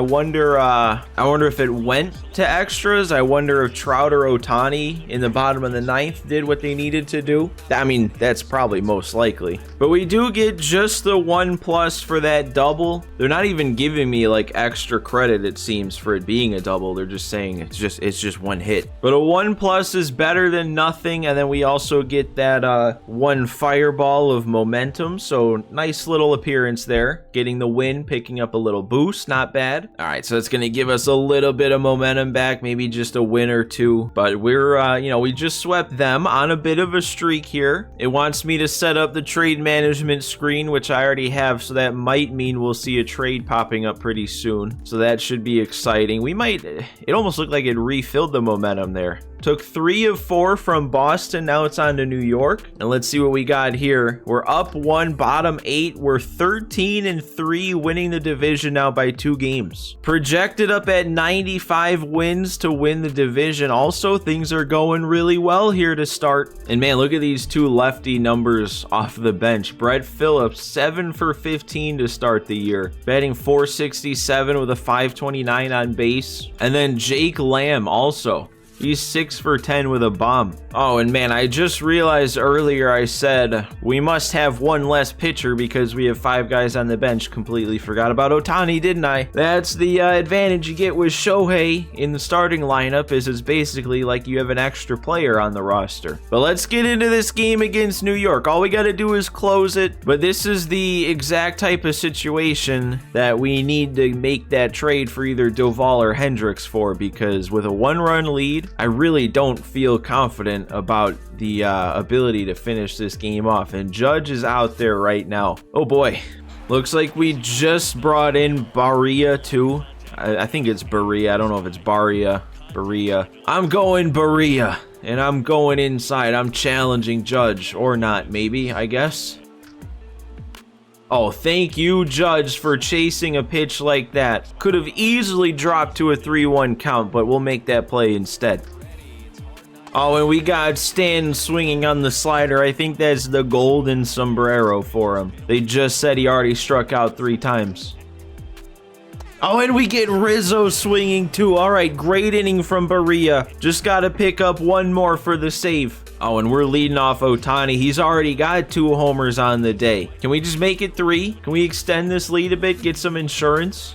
wonder if it went to extras. I wonder if Trout or Ohtani in the bottom of the 9th did what they needed to do. I mean, that's probably most likely. But we do get just the 1+ for that double. They're not even giving me, like, extra credit, it seems, for it being a double. They're just saying it's just 1 hit. But a 1+ is better than nothing, and then we also get that 1 fireball of momentum, so nice little appearance there, getting the win, picking up a little boost, not bad. All right, so it's gonna give us a little bit of momentum back, maybe just a win or 2, but we're we just swept them on a bit of a streak here. It wants me to set up the trade management screen, which I already have, so that might mean we'll see a trade popping up pretty soon, so that should be exciting. It almost looked like it refilled the momentum there. Took 3 of 4 from Boston. Now it's on to New York. And let's see what we got here. We're up 1, bottom 8. We're 13-3, winning the division now by 2 games. Projected up at 95 wins to win the division. Also, things are going really well here to start. And man, look at these 2 lefty numbers off the bench. Brett Phillips, 7 for 15 to start the year. Batting .467 with a .529 on base. And then Jake Lamb also. He's 6 for 10 with a bomb. Oh, and man, I just realized earlier I said we must have 1 less pitcher because we have 5 guys on the bench. Completely forgot about Ohtani, didn't I? That's the advantage you get with Shohei in the starting lineup, is it's basically like you have an extra player on the roster. But let's get into this game against New York. All we got to do is close it. But this is the exact type of situation that we need to make that trade for either Doval or Hendricks for, because with a 1-run lead, I really don't feel confident about the ability to finish this game off. And Judge is out there right now. Oh boy. Looks like we just brought in Barria too. I think it's Barria. I don't know if it's Barria. Barria. I'm going Barria. And I'm going inside. I'm challenging Judge. Or not, maybe, I guess. Oh, thank you, Judge, for chasing a pitch like that. Could have easily dropped to a 3-1 count, but we'll make that play instead. Oh, and we got Stan swinging on the slider. I think that's the golden sombrero for him. They just said he already struck out 3 times. Oh, and we get Rizzo swinging too. All right, great inning from Barria. Just got to pick up 1 more for the save. Oh, and we're leading off Ohtani. He's already got 2 homers on the day. Can we just make it 3? Can we extend this lead a bit, get some insurance?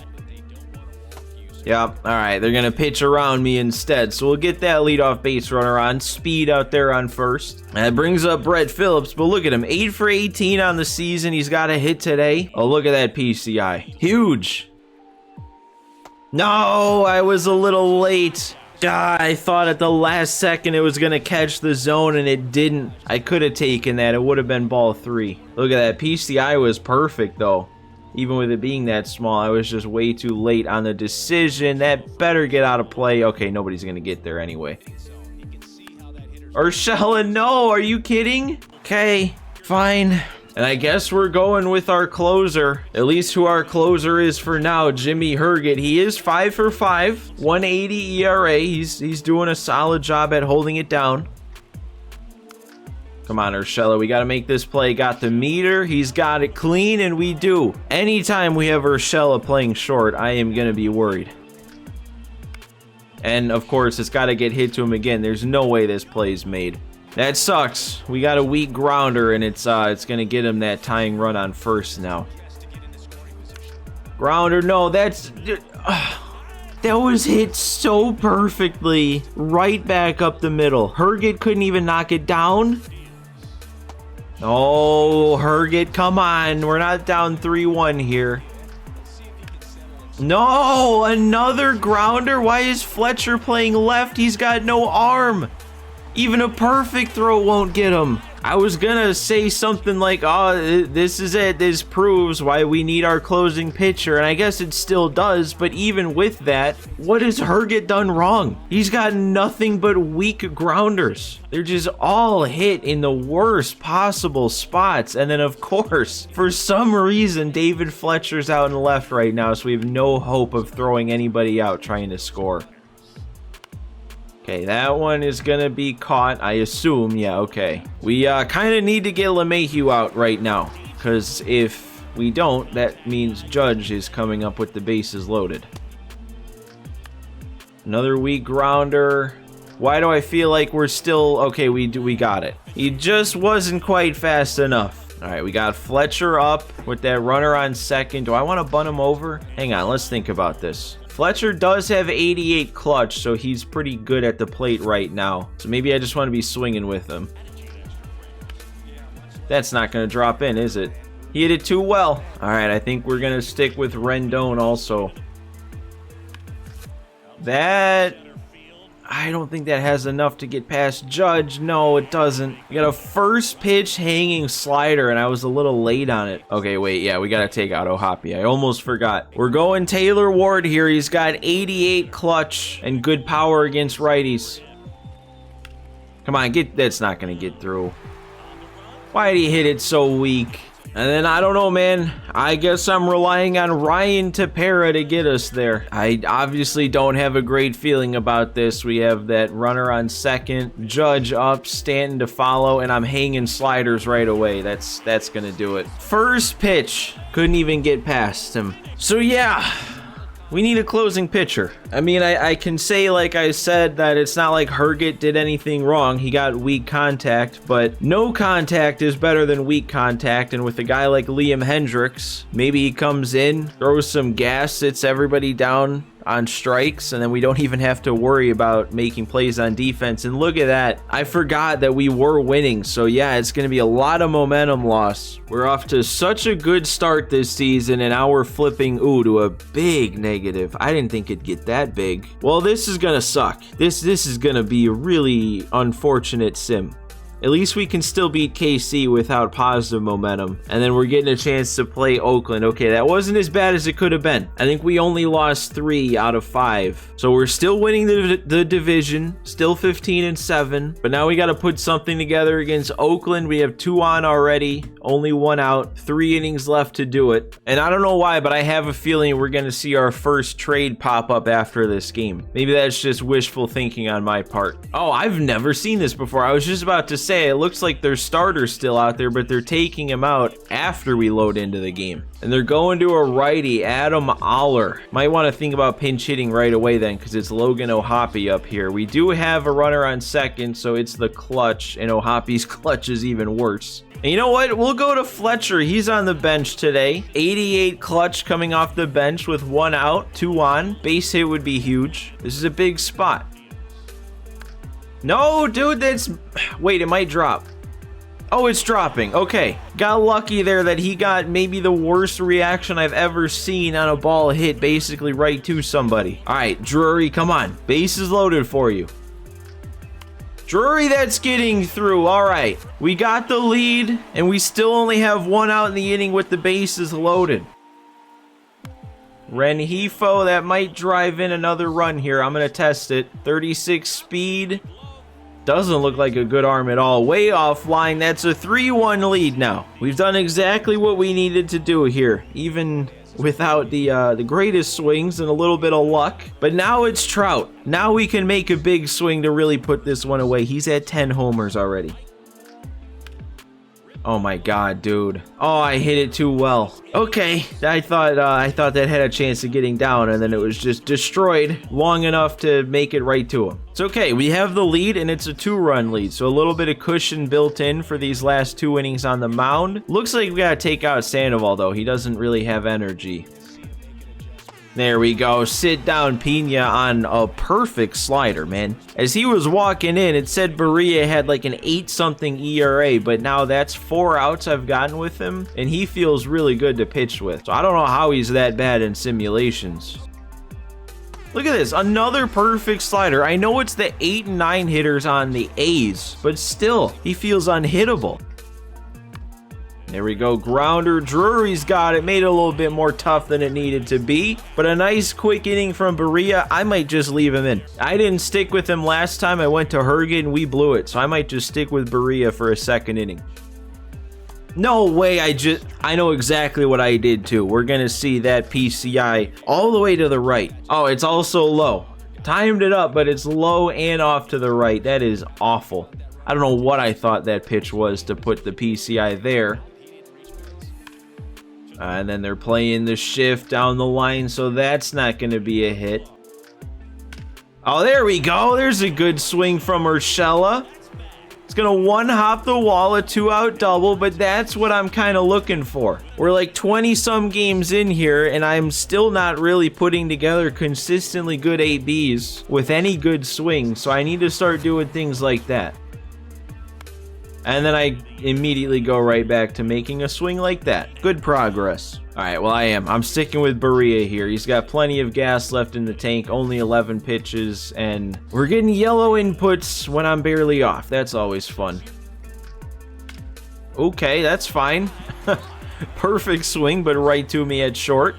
Yep, all right, they're gonna pitch around me instead, so we'll get that leadoff base runner on. Speed out there on first. That brings up Brett Phillips, but look at him, 8 for 18 on the season. He's got a hit today. Oh, look at that PCI. Huge. No, I was a little late. I thought at the last second it was gonna catch the zone, and it didn't. I could have taken that. It would have been ball 3. Look at that. PCI was perfect, though. Even with it being that small, I was just way too late on the decision. That better get out of play. Okay, nobody's going to get there anyway. Urshela, no, are you kidding? Okay, fine. And I guess we're going with our closer. At least who our closer is for now, Jimmy Herget. He is 5 for 5, 180 ERA. He's doing a solid job at holding it down. Come on, Urshela, we got to make this play. Got the meter, he's got it clean, and we do. Anytime we have Urshela playing short, I am going to be worried. And, of course, it's got to get hit to him again. There's no way this play is made. That sucks. We got a weak grounder, and it's going to get him that tying run on first now. Grounder, no, that's... that was hit so perfectly. Right back up the middle. Herget couldn't even knock it down. Oh, Herget, come on. We're not down 3-1 here. No, another grounder. Why is Fletcher playing left? He's got no arm. Even a perfect throw won't get him. I was gonna say something like, oh, this is it. This proves why we need our closing pitcher. And I guess it still does. But even with that, what has Herget done wrong? He's got nothing but weak grounders. They're just all hit in the worst possible spots. And then, of course, for some reason, David Fletcher's out in the left right now. So we have no hope of throwing anybody out trying to score. Okay, that one is going to be caught, I assume. Yeah, okay. We kind of need to get LeMahieu out right now, because if we don't, that means Judge is coming up with the bases loaded. Another weak grounder. Why do I feel like we're still... Okay, we got it. He just wasn't quite fast enough. All right, we got Fletcher up with that runner on second. Do I want to bunt him over? Hang on, let's think about this. Fletcher does have 88 clutch, so he's pretty good at the plate right now. So maybe I just want to be swinging with him. That's not going to drop in, is it? He hit it too well. All right, I think we're going to stick with Rendon also. That... I don't think that has enough to get past Judge. No, it doesn't. We got a first pitch hanging slider, and I was a little late on it. Okay, wait, yeah, we got to take out Ohtani. I almost forgot. We're going Taylor Ward here. He's got 88 clutch and good power against righties. Come on, that's not going to get through. Why did he hit it so weak? And then, I don't know, man. I guess I'm relying on Ryan Tepera to get us there. I obviously don't have a great feeling about this. We have that runner on second, Judge up, Stanton to follow, and I'm hanging sliders right away. That's going to do it. First pitch. Couldn't even get past him. So, yeah. We need a closing pitcher. I mean, I can say, like I said, that it's not like Herget did anything wrong. He got weak contact, but no contact is better than weak contact. And with a guy like Liam Hendricks, maybe he comes in, throws some gas, sits everybody down on strikes, and then we don't even have to worry about making plays on defense. And look at that. I forgot that we were winning. So yeah, it's going to be a lot of momentum loss. We're off to such a good start this season, and now we're flipping, to a big negative. I didn't think it'd get that big. Well, this is going to suck. This is going to be a really unfortunate sim. At least we can still beat KC without positive momentum. And then we're getting a chance to play Oakland. Okay, that wasn't as bad as it could have been. I think we only lost 3 out of 5. So we're still winning the division. Still 15-7. But now we got to put something together against Oakland. We have 2 on already. Only 1 out. 3 innings left to do it. And I don't know why, but I have a feeling we're going to see our first trade pop up after this game. Maybe that's just wishful thinking on my part. Oh, I've never seen this before. I was just about to say, it looks like their starter's still out there, but they're taking him out after we load into the game. And they're going to a righty, Adam Aller. Might want to think about pinch hitting right away then, because it's Logan Ohtani up here. We do have a runner on second, so it's the clutch, and Ohapi's clutch is even worse. And you know what? We'll go to Fletcher. He's on the bench today. 88 clutch coming off the bench with 1 out, 2 on. Base hit would be huge. This is a big spot. No, dude, that's... Wait, it might drop. Oh, it's dropping. Okay. Got lucky there that he got maybe the worst reaction I've ever seen on a ball hit basically right to somebody. All right, Drury, come on. Base is loaded for you. Drury, that's getting through. All right. We got the lead, and we still only have 1 out in the inning with the bases loaded. Rengifo, that might drive in another run here. I'm going to test it. 36 speed. Doesn't look like a good arm at all. Way offline. That's a 3-1 lead now. We've done exactly what we needed to do here, even without the greatest swings and a little bit of luck. But now it's Trout. Now we can make a big swing to really put this one away. He's at 10 homers already. Oh my god, dude. Oh, I hit it too well. Okay, I thought that had a chance of getting down, and then it was just destroyed long enough to make it right to him. It's okay, we have the lead, and it's a 2-run lead, so a little bit of cushion built in for these last 2 innings on the mound. Looks like we gotta take out Sandoval, though. He doesn't really have energy. There we go. Sit down Pena on a perfect slider, man. As he was walking in, it said Barria had like an 8-something ERA, but now that's 4 outs I've gotten with him, and he feels really good to pitch with. So I don't know how he's that bad in simulations. Look at this. Another perfect slider. I know it's the 8 and 9 hitters on the A's, but still, he feels unhittable. There we go, grounder. Drury's got it. Made it a little bit more tough than it needed to be. But a nice quick inning from Barria. I might just leave him in. I didn't stick with him last time. I went to Hergen and we blew it. So I might just stick with Barria for a 2nd inning. No way, I know exactly what I did too. We're going to see that PCI all the way to the right. Oh, it's also low. Timed it up, but it's low and off to the right. That is awful. I don't know what I thought that pitch was to put the PCI there. And then they're playing the shift down the line, so that's not going to be a hit. Oh, there we go. There's a good swing from Urshela. It's going to 1-hop the wall, a 2-out double, but that's what I'm kind of looking for. We're like 20-some games in here, and I'm still not really putting together consistently good ABs with any good swing, so I need to start doing things like that. And then I immediately go right back to making a swing like that. Good progress. All right, well, I'm sticking with Barria here. He's got plenty of gas left in the tank, only 11 pitches, and we're getting yellow inputs when I'm barely off. That's always fun. Okay, that's fine. Perfect swing, but right to me at short.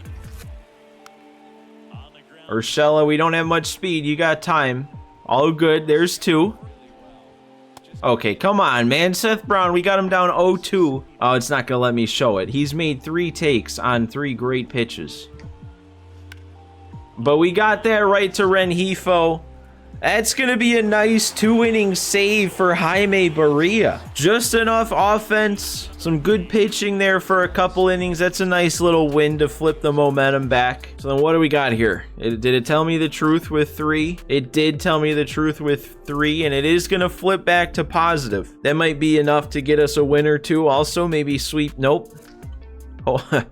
Urshela, we don't have much speed. You got time. All good. There's 2. Okay, come on, man. Seth Brown, we got him down 0-2. Oh, it's not going to let me show it. He's made 3 takes on 3 great pitches. But we got that right to Rengifo. That's going to be a nice 2-inning save for Jaime Barria. Just enough offense, some good pitching there for a couple innings. That's a nice little win to flip the momentum back. So then what do we got here? Did it tell me the truth with 3? It did tell me the truth with 3, and it is going to flip back to positive. That might be enough to get us a win or 2. Also, maybe sweep. Nope. Oh,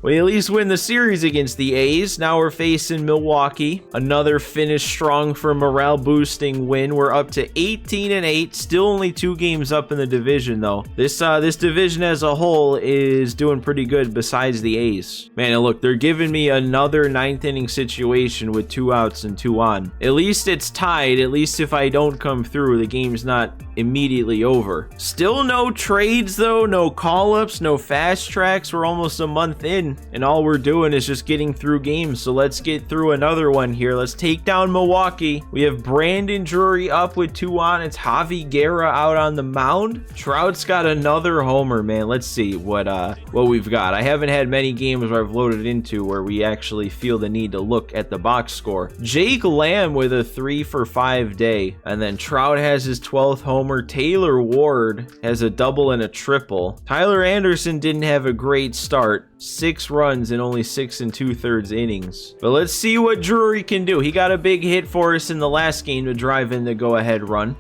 we at least win the series against the A's. Now we're facing Milwaukee. Another finish strong for morale boosting win. We're up to 18-8. Still only 2 games up in the division though. This division as a whole is doing pretty good besides the A's. Man, and look, they're giving me another 9th inning situation with 2 outs and 2 on. At least it's tied. At least if I don't come through, the game's not immediately over. Still no trades though, no call-ups, no fast tracks. We're almost a month in, and all we're doing is just getting through games. So let's get through another one here. Let's take down Milwaukee. We have Brandon Drury up with 2 on. It's Javi Guerra out on the mound. Trout's got another homer, man. Let's see what we've got. I haven't had many games where I've loaded into where we actually feel the need to look at the box score. Jake Lamb with a 3-for-5 day, and then Trout has his 12th homer. Taylor Ward has a double and a triple. Tyler Anderson didn't have a great start. 6 runs in only 6 2/3 innings. But let's see what Drury can do. He got a big hit for us in the last game to drive in the go-ahead run.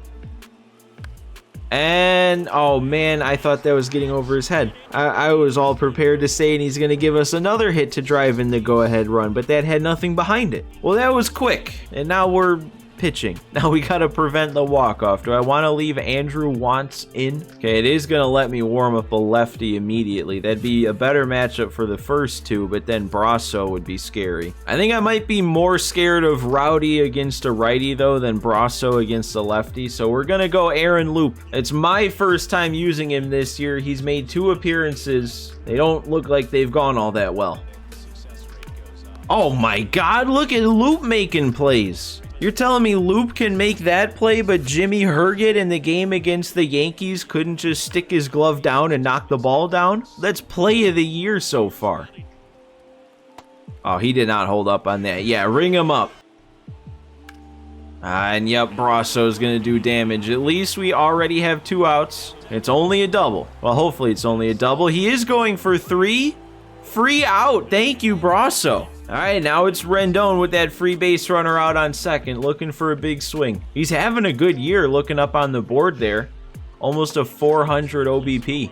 And, oh man, I thought that was getting over his head. I was all prepared to say, and he's going to give us another hit to drive in the go-ahead run, but that had nothing behind it. Well, that was quick, and now we're pitching. Now we got to prevent the walk-off. Do I want to leave Andrew Wantz in? Okay, it is going to let me warm up a lefty immediately. That'd be a better matchup for the first two, but then Brasso would be scary. I think I might be more scared of Rowdy against a righty, though, than Brasso against a lefty, so we're going to go Aaron Loop. It's my first time using him this year. He's made 2 appearances. They don't look like they've gone all that well. Oh my God, look at Loop making plays. You're telling me Loop can make that play, but Jimmy Herget in the game against the Yankees couldn't just stick his glove down and knock the ball down? That's play of the year so far. Oh, he did not hold up on that. Yeah, ring him up. And yep, Brasso's going to do damage. At least we already have 2 outs. It's only a double. Well, hopefully it's only a double. He is going for 3. Free out. Thank you, Brasso. All right, now it's Rendon with that free base runner out on second, looking for a big swing. He's having a good year looking up on the board there. Almost a 400 OBP.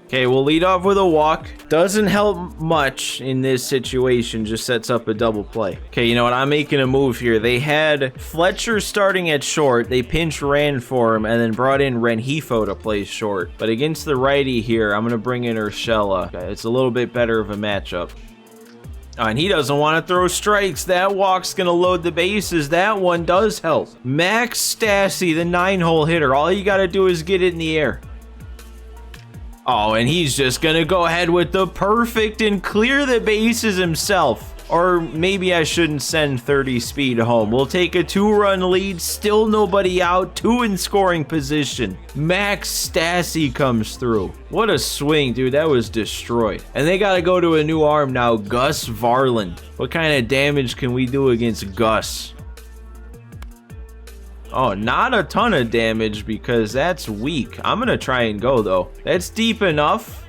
Okay, we'll lead off with a walk. Doesn't help much in this situation, just sets up a double play. Okay, you know what? I'm making a move here. They had Fletcher starting at short. They pinch ran for him and then brought in Rengifo to play short. But against the righty here, I'm going to bring in Urshela. Okay, it's a little bit better of a matchup. And he doesn't want to throw strikes. That walk's going to load the bases. That one does help. Max Stassi, the 9-hole hitter. All you got to do is get it in the air. Oh, and he's just going to go ahead with the perfect and clear the bases himself. Or maybe I shouldn't send 30 speed home. We'll take a 2-run lead. Still nobody out. 2 in scoring position. Max Stassi comes through. What a swing, dude. That was destroyed. And they got to go to a new arm now. Gus Varland. What kind of damage can we do against Gus? Oh, not a ton of damage because that's weak. I'm going to try and go, though. That's deep enough.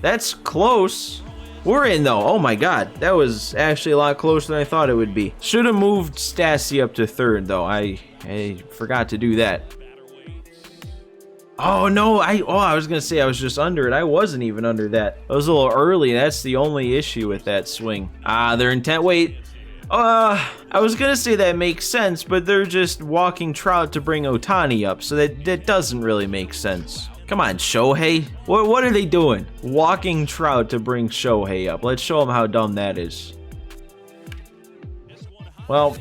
That's close. We're in, though. Oh, my God. That was actually a lot closer than I thought it would be. Should have moved Stassi up to third, though. I forgot to do that. Oh, no. I was going to say I was just under it. I wasn't even under that. It was a little early. That's the only issue with that swing. They're intent. Wait. I was going to say that makes sense, but they're just walking Trout to bring Ohtani up, so that doesn't really make sense. Come on, Shohei. What are they doing? Walking Trout to bring Shohei up. Let's show them how dumb that is. Well,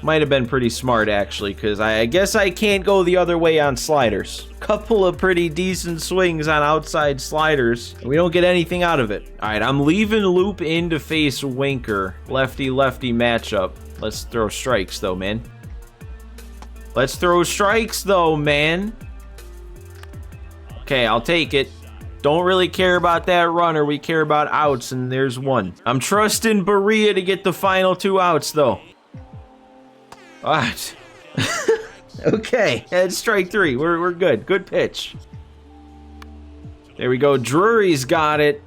might have been pretty smart, actually, because I guess I can't go the other way on sliders. Couple of pretty decent swings on outside sliders, and we don't get anything out of it. All right, I'm leaving Loop in to face Winker. Lefty-lefty matchup. Let's throw strikes, though, man. Let's throw strikes, though, man. Okay, I'll take it. Don't really care about that runner. We care about outs, and there's one. I'm trusting Berea to get the final 2 outs, though. What? Okay, that's strike 3. We're good. Good pitch. There we go. Drury's got it.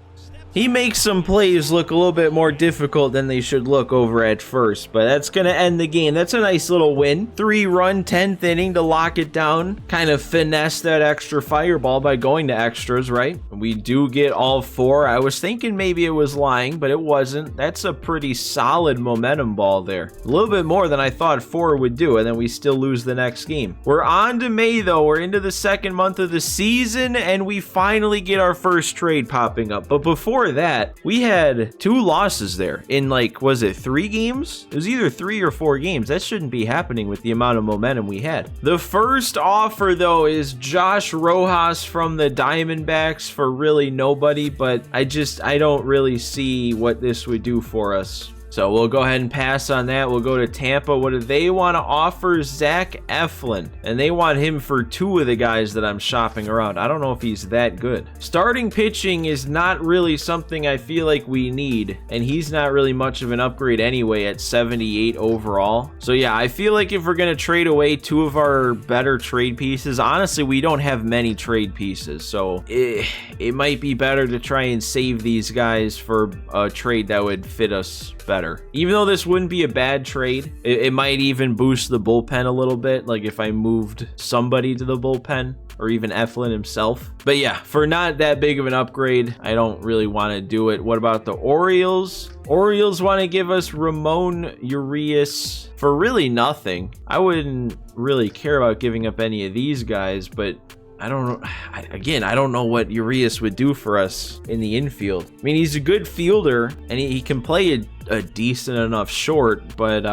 He makes some plays look a little bit more difficult than they should look over at first, but that's going to end the game. That's a nice little win. 3-run, 10th inning to lock it down. Kind of finesse that extra fireball by going to extras, right? We do get all 4. I was thinking maybe it was lying, but it wasn't. That's a pretty solid momentum ball there. A little bit more than I thought 4 would do, and then we still lose the next game. We're on to May, though. We're into the 2nd month of the season, and we finally get our first trade popping up. But before that, we had 2 losses there in, like, was it 3 games? It was either 3 or 4 games. That shouldn't be happening with the amount of momentum we had. The first offer, though, is Josh Rojas from the Diamondbacks for really nobody, but I don't really see what this would do for us. So we'll go ahead and pass on that. We'll go to Tampa. What do they want to offer? Zach Eflin. And they want him for 2 of the guys that I'm shopping around. I don't know if he's that good. Starting pitching is not really something I feel like we need. And he's not really much of an upgrade anyway at 78 overall. So yeah, I feel like if we're going to trade away 2 of our better trade pieces, honestly, we don't have many trade pieces. So it might be better to try and save these guys for a trade that would fit us better. better. Even though this wouldn't be a bad trade, it might even boost the bullpen a little bit, like if I moved somebody to the bullpen, or even Eflin himself. But yeah, for not that big of an upgrade, I don't really want to do it. What about the Orioles? Orioles want to give us Ramon Urias for really nothing. I wouldn't really care about giving up any of these guys, but I don't know. Again, I don't know what Urias would do for us in the infield. I mean, he's a good fielder, and he can play a decent enough short, but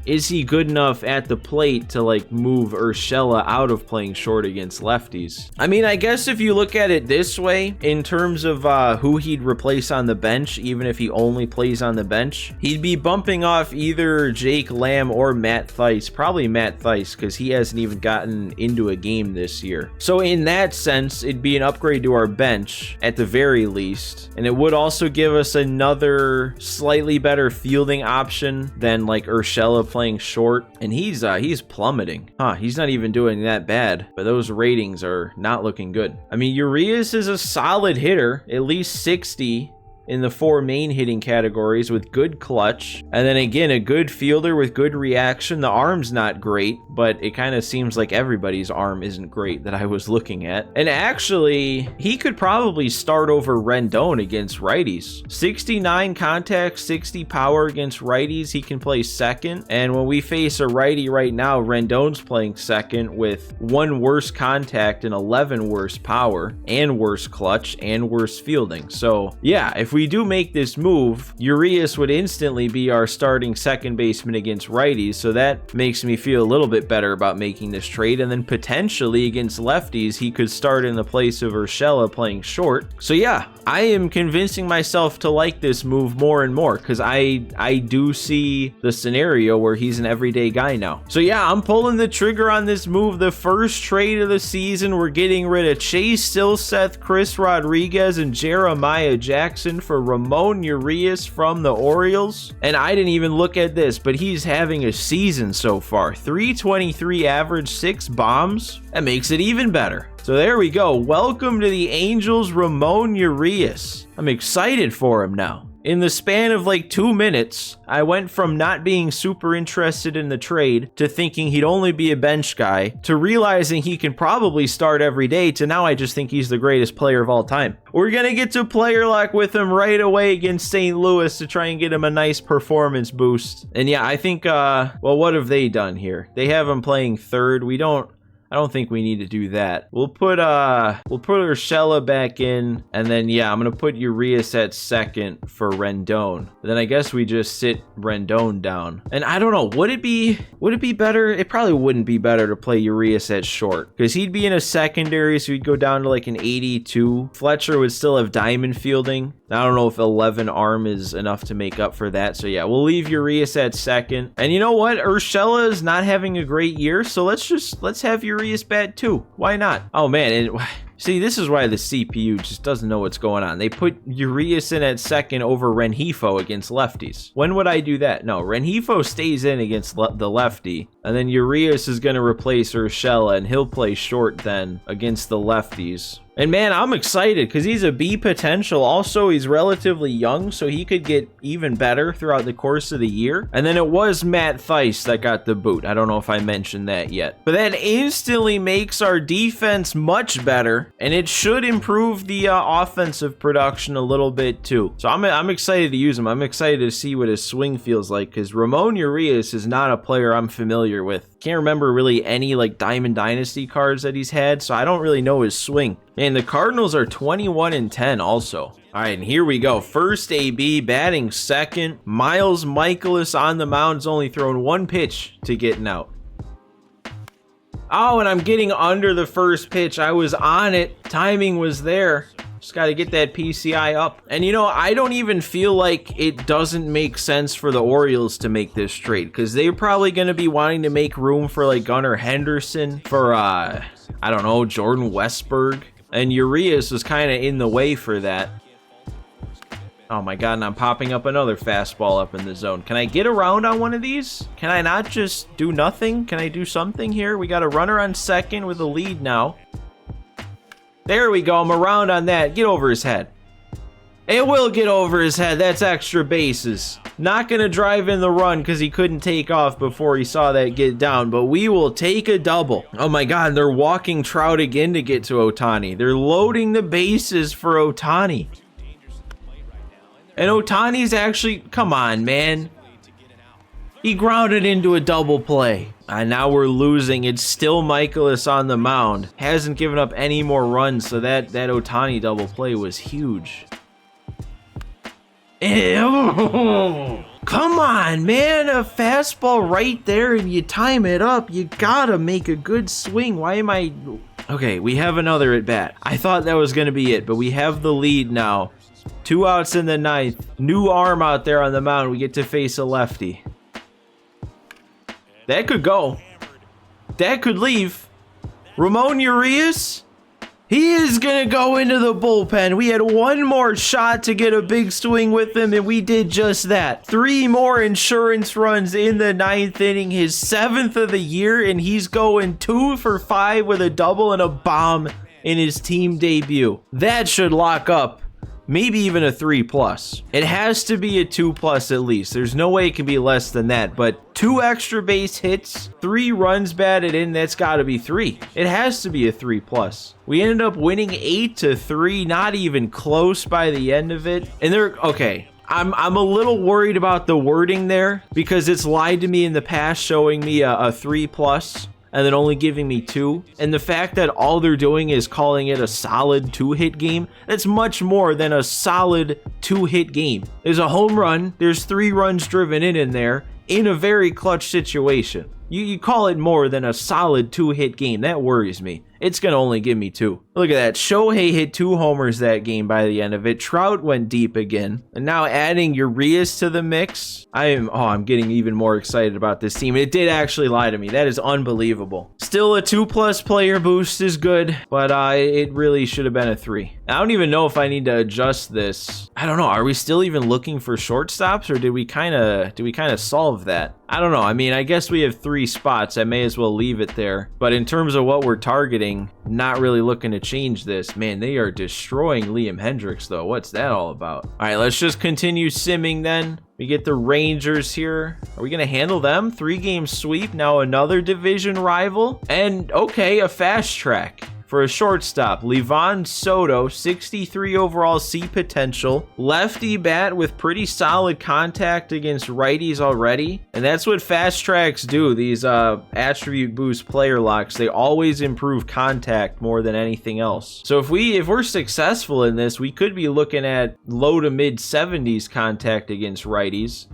is he good enough at the plate to like move Urshela out of playing short against lefties? I mean, I guess if you look at it this way, in terms of who he'd replace on the bench, even if he only plays on the bench, he'd be bumping off either Jake Lamb or Matt Thaiss, probably Matt Thaiss, because he hasn't even gotten into a game this year. So in that sense, it'd be an upgrade to our bench at the very least, and it would also give us another slightly better fielding option than like Urshela playing short, and he's plummeting. He's not even doing that bad, but those ratings are not looking good. I mean, Urias is a solid hitter, at least 60 in the 4 main hitting categories with good clutch, and then again a good fielder with good reaction. The arm's not great, but it kind of seems like everybody's arm isn't great that I was looking at. And actually, he could probably start over Rendon against righties. 69 contact, 60 power against righties. He can play second, and when we face a righty right now, Rendon's playing second with 1 worse contact and 11 worse power and worse clutch and worse fielding. So yeah, if we do make this move, Urias would instantly be our starting second baseman against righties, so that makes me feel a little bit better about making this trade. And then potentially against lefties, he could start in the place of Urshela playing short. So yeah, I am convincing myself to like this move more and more, because I do see the scenario where he's an everyday guy now. So yeah, I'm pulling the trigger on this move. The first trade of the season, we're getting rid of Chase Silseth, Chris Rodriguez, and Jeremiah Jackson for Ramon Urias from the Orioles. And I didn't even look at this, but he's having a season so far. 323 average, 6 bombs. That makes it even better. So there we go. Welcome to the Angels, Ramon Urias. I'm excited for him now. In the span of like 2 minutes, I went from not being super interested in the trade to thinking he'd only be a bench guy to realizing he can probably start every day to now I just think he's the greatest player of all time. We're going to get to player lock with him right away against St. Louis to try and get him a nice performance boost. And yeah, I think, well, what have they done here? They have him playing third. I don't think we need to do that. We'll put Urshela back in, and then yeah, I'm gonna put Urias at second for Rendon. Then I guess we just sit Rendon down. And I don't know, would it be better? It probably wouldn't be better to play Urias at short, because he'd be in a secondary, so he'd go down to like an 82. Fletcher would still have diamond fielding. I don't know if 11 arm is enough to make up for that. So yeah, we'll leave Urias at second. And you know what? Urshela is not having a great year, so let's have Urias bat too. Why not? Oh man, and see, this is why the CPU just doesn't know what's going on. They put Urias in at second over Rengifo against lefties. When would I do that? No, Rengifo stays in against the lefty, and then Urias is going to replace Urshela, and he'll play short then against the lefties. And man, I'm excited because he's a B potential. Also, he's relatively young, so he could get even better throughout the course of the year. And then it was Matt Thaiss that got the boot. I don't know if I mentioned that yet. But that instantly makes our defense much better, and it should improve the offensive production a little bit too. So I'm excited to use him. I'm excited to see what his swing feels like, because Ramon Urias is not a player I'm familiar with. Can't remember really any like Diamond Dynasty cards that he's had, so I don't really know his swing. And the Cardinals are 21-10 also. All right, and here we go. First AB batting second. Miles Michaelis on the mound has only thrown 1 pitch to getting out. Oh, and I'm getting under the first pitch. I was on it. Timing was there. Just got to get that PCI up. And you know, I don't even feel like it doesn't make sense for the Orioles to make this trade, because they're probably going to be wanting to make room for like Gunnar Henderson, for I don't know, Jordan Westburg. And Urias is kind of in the way for that. Oh my god, and I'm popping up another fastball up in the zone. Can I get around on one of these? Can I not just do nothing? Can I do something here? We got a runner on second with a lead now. There we go. I'm around on that. Get over his head. It will get over his head. That's extra bases. Not going to drive in the run because he couldn't take off before he saw that get down, but we will take a double. Oh my God, they're walking Trout again to get to Ohtani. They're loading the bases for Ohtani. And Ohtani's actually, come on, man. He grounded into a double play. And now we're losing. It's still Michaelis on the mound. Hasn't given up any more runs, so that Ohtani double play was huge. Ew. Come on, man. A fastball right there and you time it up. You gotta make a good swing. Why am I... Okay, we have another at bat. I thought that was gonna be it, but we have the lead now. 2 outs in the 9th. New arm out there on the mound. We get to face a lefty. That could go. That could leave. Ramon Urias? He is going to go into the bullpen. We had one more shot to get a big swing with him, and we did just that. 3 more insurance runs in the 9th inning, his 7th of the year, and he's going 2 for 5 with a double and a bomb in his team debut. That should lock up. Maybe even a 3+. It has to be a 2+ at least. There's no way it can be less than that, but 2 extra base hits, 3 runs batted in, that's got to be 3. It has to be a 3+. We ended up winning 8-3, not even close by the end of it. And they're, okay, I'm a little worried about the wording there because it's lied to me in the past showing me a 3+. And then only giving me 2. And the fact that all they're doing is calling it a solid 2-hit game, that's much more than a solid 2-hit game. There's a home run, there's 3 runs driven in there, in a very clutch situation. You call it more than a solid 2-hit game. That worries me. It's going to only give me 2. Look at that. Shohei hit 2 homers that game by the end of it. Trout went deep again. And now adding Urias to the mix. I'm getting even more excited about this team. It did actually lie to me. That is unbelievable. Still a 2+ player boost is good, but it really should have been a 3. I don't even know if I need to adjust this. I don't know. Are we still even looking for shortstops, or did we kind of solve that? I don't know. I mean, I guess we have 3 spots. I may as well leave it there. But in terms of what we're targeting, not really looking to change this. Man, they are destroying Liam Hendricks, though. What's that all about? All right, let's just continue simming then. We get the Rangers here. Are we going to handle them? 3-game sweep. Now another division rival. And, okay, a fast track. For a shortstop, Livan Soto, 63 overall C potential, lefty bat with pretty solid contact against righties already, and that's what fast tracks do. These attribute boost player locks, they always improve contact more than anything else. So if we're successful in this, we could be looking at low to mid 70s contact against righties.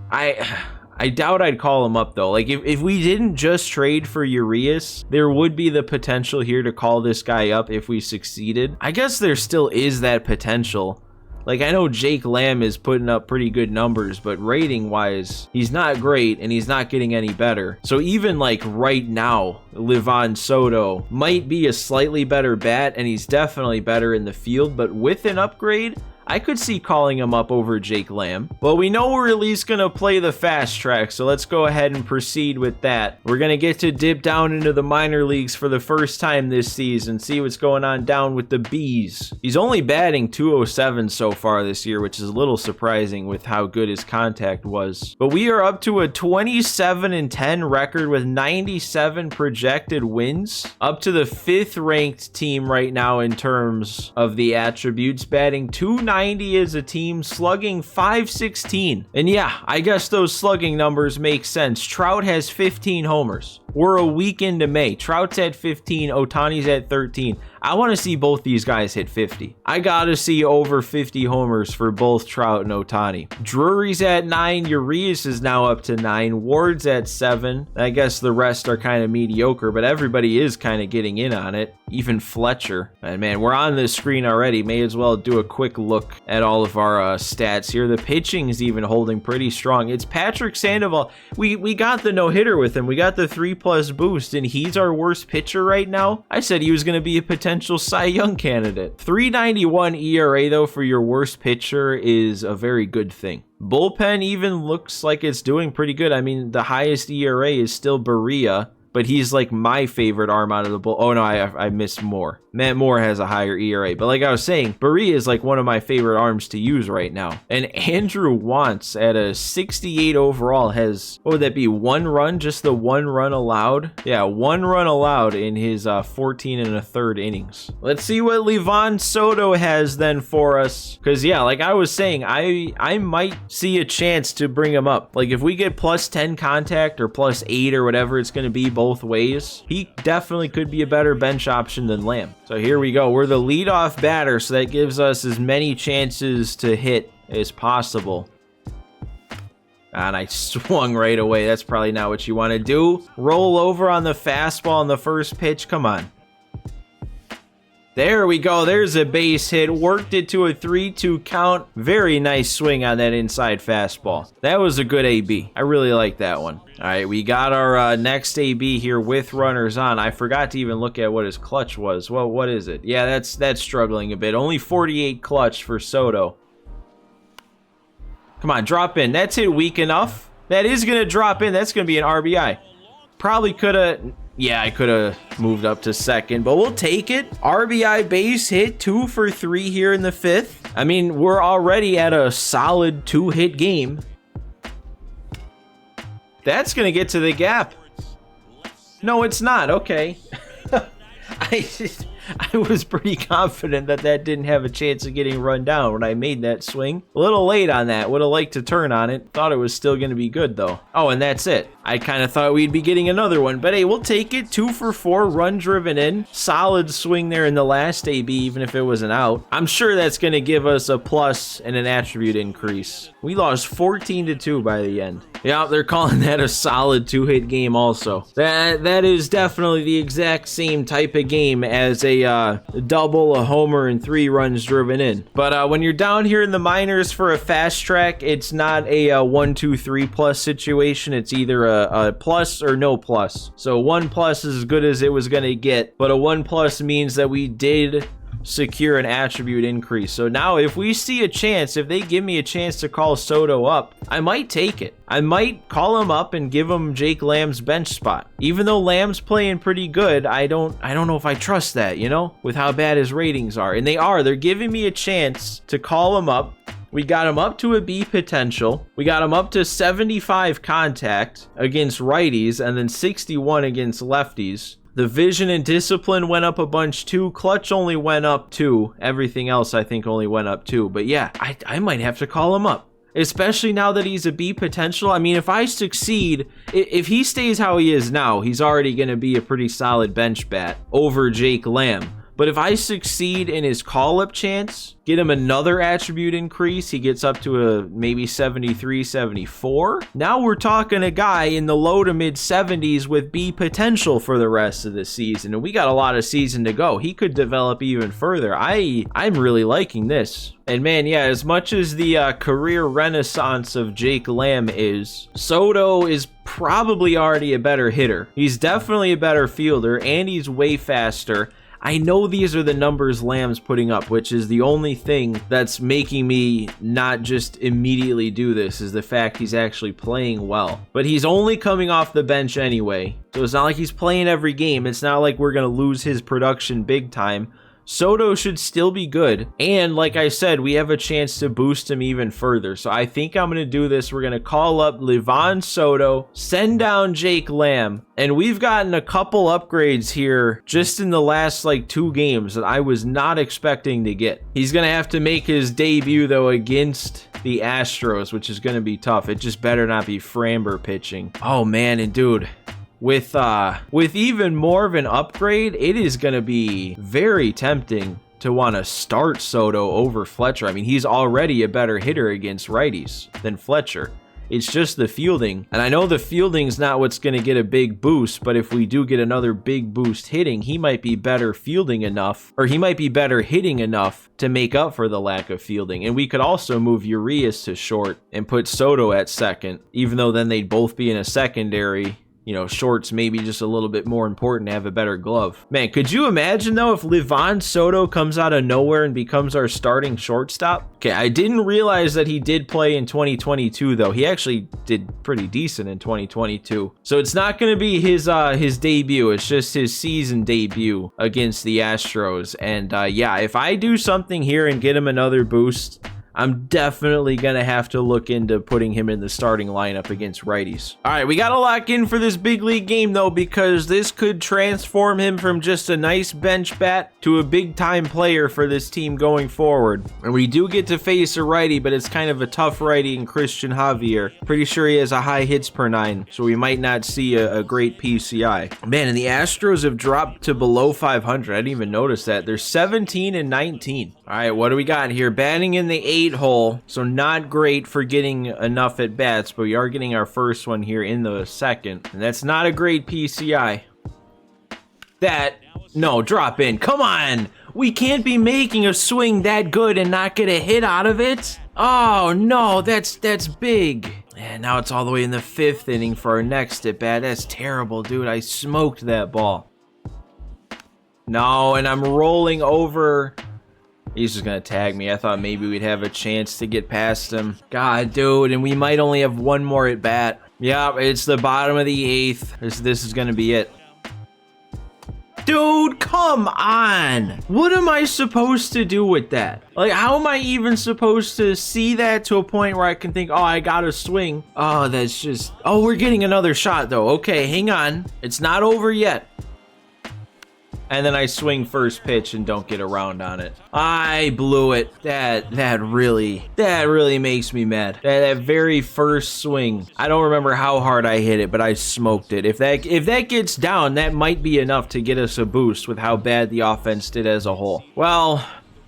I doubt I'd call him up, though. Like, if we didn't just trade for Urias, there would be the potential here to call this guy up if we succeeded. I guess there still is that potential. Like, I know Jake Lamb is putting up pretty good numbers, but rating-wise, he's not great, and he's not getting any better. So even, like, right now, Livan Soto might be a slightly better bat, and he's definitely better in the field, but with an upgrade, I could see calling him up over Jake Lamb. Well, we know we're at least going to play the fast track, so let's go ahead and proceed with that. We're going to get to dip down into the minor leagues for the first time this season, see what's going on down with the Bees. He's only batting .207 so far this year, which is a little surprising with how good his contact was. But we are up to a 27-10 record with 97 projected wins, up to the 5th ranked team right now in terms of the attributes, batting .290 as a team, slugging .516. And yeah, I guess those slugging numbers make sense. Trout has 15 homers. We're a week into May. Trout's at 15, Ohtani's at 13. I want to see both these guys hit 50. I gotta see over 50 homers for both Trout and Ohtani. Drury's at 9, Urias is now up to 9, Ward's at 7. I guess the rest are kind of mediocre, but everybody is kind of getting in on it. Even Fletcher. And man, we're on this screen already. May as well do a quick look at all of our stats here. The pitching is even holding pretty strong. It's Patrick Sandoval. We got the no-hitter with him. We got the 3+ boost, and he's our worst pitcher right now. I said he was going to be a potential Cy Young candidate. 3.91 ERA, though, for your worst pitcher is a very good thing. Bullpen even looks like it's doing pretty good. I mean, the highest ERA is still Berea but he's like my favorite arm out of the bull. Oh no, I missed Moore. Matt Moore has a higher ERA, but like I was saying, Barria is like one of my favorite arms to use right now. And Andrew Wantz at a 68 overall has, what would that be, 1 run? Just the 1 run allowed? Yeah, 1 run allowed in his 14 1/3 innings. Let's see what Livan Soto has then for us. Because yeah, like I was saying, I might see a chance to bring him up. Like if we get plus 10 contact or plus 8 or whatever it's going to be both ways, he definitely could be a better bench option than Lamb. So here we go. We're the leadoff batter, so that gives us as many chances to hit as possible. And I swung right away. That's probably not what you want to do. Roll over on the fastball on the first pitch. Come on. There we go. There's a base hit. Worked it to a 3-2 count. Very nice swing on that inside fastball. That was a good AB. I really like that one. All right, we got our next AB here with runners on. I forgot to even look at what his clutch was. Well, what is it? Yeah, that's struggling a bit. Only 48 clutch for Soto. Come on, drop in. That's hit weak enough. That is going to drop in. That's going to be an RBI. Probably could have... Yeah, I could have moved up to second, but we'll take it. RBI base hit, 2 for 3 here in the 5th. I mean, we're already at a solid 2-hit game. That's going to get to the gap. No, it's not. Okay. I was pretty confident that didn't have a chance of getting run down when I made that swing. A little late on that. Would have liked to turn on it. Thought it was still going to be good, though. Oh, and that's it. I kind of thought we'd be getting another one. But hey, we'll take it. 2 for 4, run driven in. Solid swing there in the last AB, even if it was an out. I'm sure that's going to give us a plus and an attribute increase. We lost 14-2 by the end. Yeah, they're calling that a solid 2-hit game also. That is definitely the exact same type of game as a double, a homer, and 3 runs driven in. But when you're down here in the minors for a fast track, it's not a 1, 2, 3 plus situation. It's either a plus or no plus. So 1 plus is as good as it was going to get, but a 1 plus means that we did secure an attribute increase. So now if we see a chance, if they give me a chance to call Soto up, I might take it. I might call him up and give him Jake Lamb's bench spot. Even though Lamb's playing pretty good, I don't know if I trust that, you know, with how bad his ratings are. And they're giving me a chance to call him up. We got him up to a B potential. We got him up to 75 contact against righties and then 61 against lefties. The vision and discipline went up a bunch too. Clutch only went up 2. Everything else I think only went up 2. But yeah, I might have to call him up. Especially now that he's a B potential. I mean, if I succeed, if he stays how he is now, he's already going to be a pretty solid bench bat over Jake Lamb. But if I succeed in his call-up chance, get him another attribute increase, he gets up to a maybe 73, 74. Now we're talking a guy in the low to mid 70s with B potential for the rest of the season. And we got a lot of season to go. He could develop even further. I'm really liking this. And man, yeah, as much as the career renaissance of Jake Lamb is, Soto is probably already a better hitter. He's definitely a better fielder, and he's way faster. I know these are the numbers Lamb's putting up, which is the only thing that's making me not just immediately do this, is the fact he's actually playing well. But he's only coming off the bench anyway, so it's not like he's playing every game. It's not like we're going to lose his production big time. Soto should still be good, and like I said, we have a chance to boost him even further. So I think I'm going to do this. We're going to call up Livan Soto, send down Jake Lamb, and we've gotten a couple upgrades here just in the last like 2 games that I was not expecting to get. He's going to have to make his debut though against the Astros, which is going to be tough. It just better not be Framber pitching. Oh man, and dude, with even more of an upgrade, it is going to be very tempting to want to start Soto over Fletcher. I mean, he's already a better hitter against righties than Fletcher. It's just the fielding. And I know the fielding's not what's going to get a big boost, but if we do get another big boost hitting, he might be better fielding enough, or he might be better hitting enough to make up for the lack of fielding. And we could also move Urias to short and put Soto at second, even though then they'd both be in a secondary. you know, short's maybe just a little bit more important to have a better glove. Man, could you imagine though if Livan Soto comes out of nowhere and becomes our starting shortstop? Okay, I didn't realize that he did play in 2022 though. He actually did pretty decent in 2022. So it's not going to be his debut. It's just his season debut against the Astros. And yeah, if I do something here and get him another boost, I'm definitely going to have to look into putting him in the starting lineup against righties. All right, we got to lock in for this big league game, though, because this could transform him from just a nice bench bat to a big-time player for this team going forward. And we do get to face a righty, but it's kind of a tough righty in Christian Javier. Pretty sure he has a high hits per 9, so we might not see a great PCI. Man, and the Astros have dropped to below 500. I didn't even notice that. They're 17 and 19. All right, what do we got here? Batting in the 8 hole, so not great for getting enough at bats, but we are getting our first one here in the second, and that's not a great PCI. No, drop in. Come on, we can't be making a swing that good and not get a hit out of it. Oh no, that's big. And now it's all the way in the 5th inning for our next at bat. That's terrible, dude. I smoked that ball. No, and I'm rolling over. He's just going to tag me. I thought maybe we'd have a chance to get past him. God, dude, and we might only have one more at bat. Yeah, it's the bottom of the 8th. This is going to be it. Dude, come on. What am I supposed to do with that? Like, how am I even supposed to see that to a point where I can think, oh, I got to swing? Oh, that's just... Oh, we're getting another shot, though. Okay, hang on. It's not over yet. And then I swing first pitch and don't get around on it. I blew it. That really makes me mad. That very first swing. I don't remember how hard I hit it, but I smoked it. If that gets down, that might be enough to get us a boost with how bad the offense did as a whole. Well,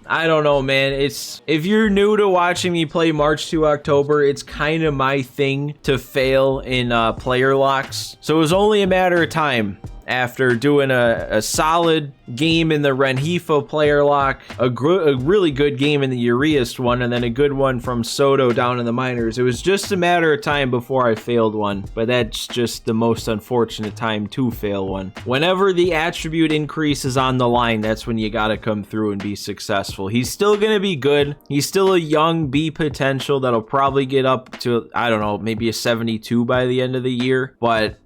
I don't know, man. If you're new to watching me play March to October, it's kind of my thing to fail in player locks. So it was only a matter of time after doing a solid game in the Rengifo player lock, a really good game in the Urias one, and then a good one from Soto down in the minors. It was just a matter of time before I failed one, but that's just the most unfortunate time to fail one. Whenever the attribute increase is on the line, that's when you gotta come through and be successful. He's still gonna be good. He's still a young B potential that'll probably get up to, I don't know, maybe a 72 by the end of the year, but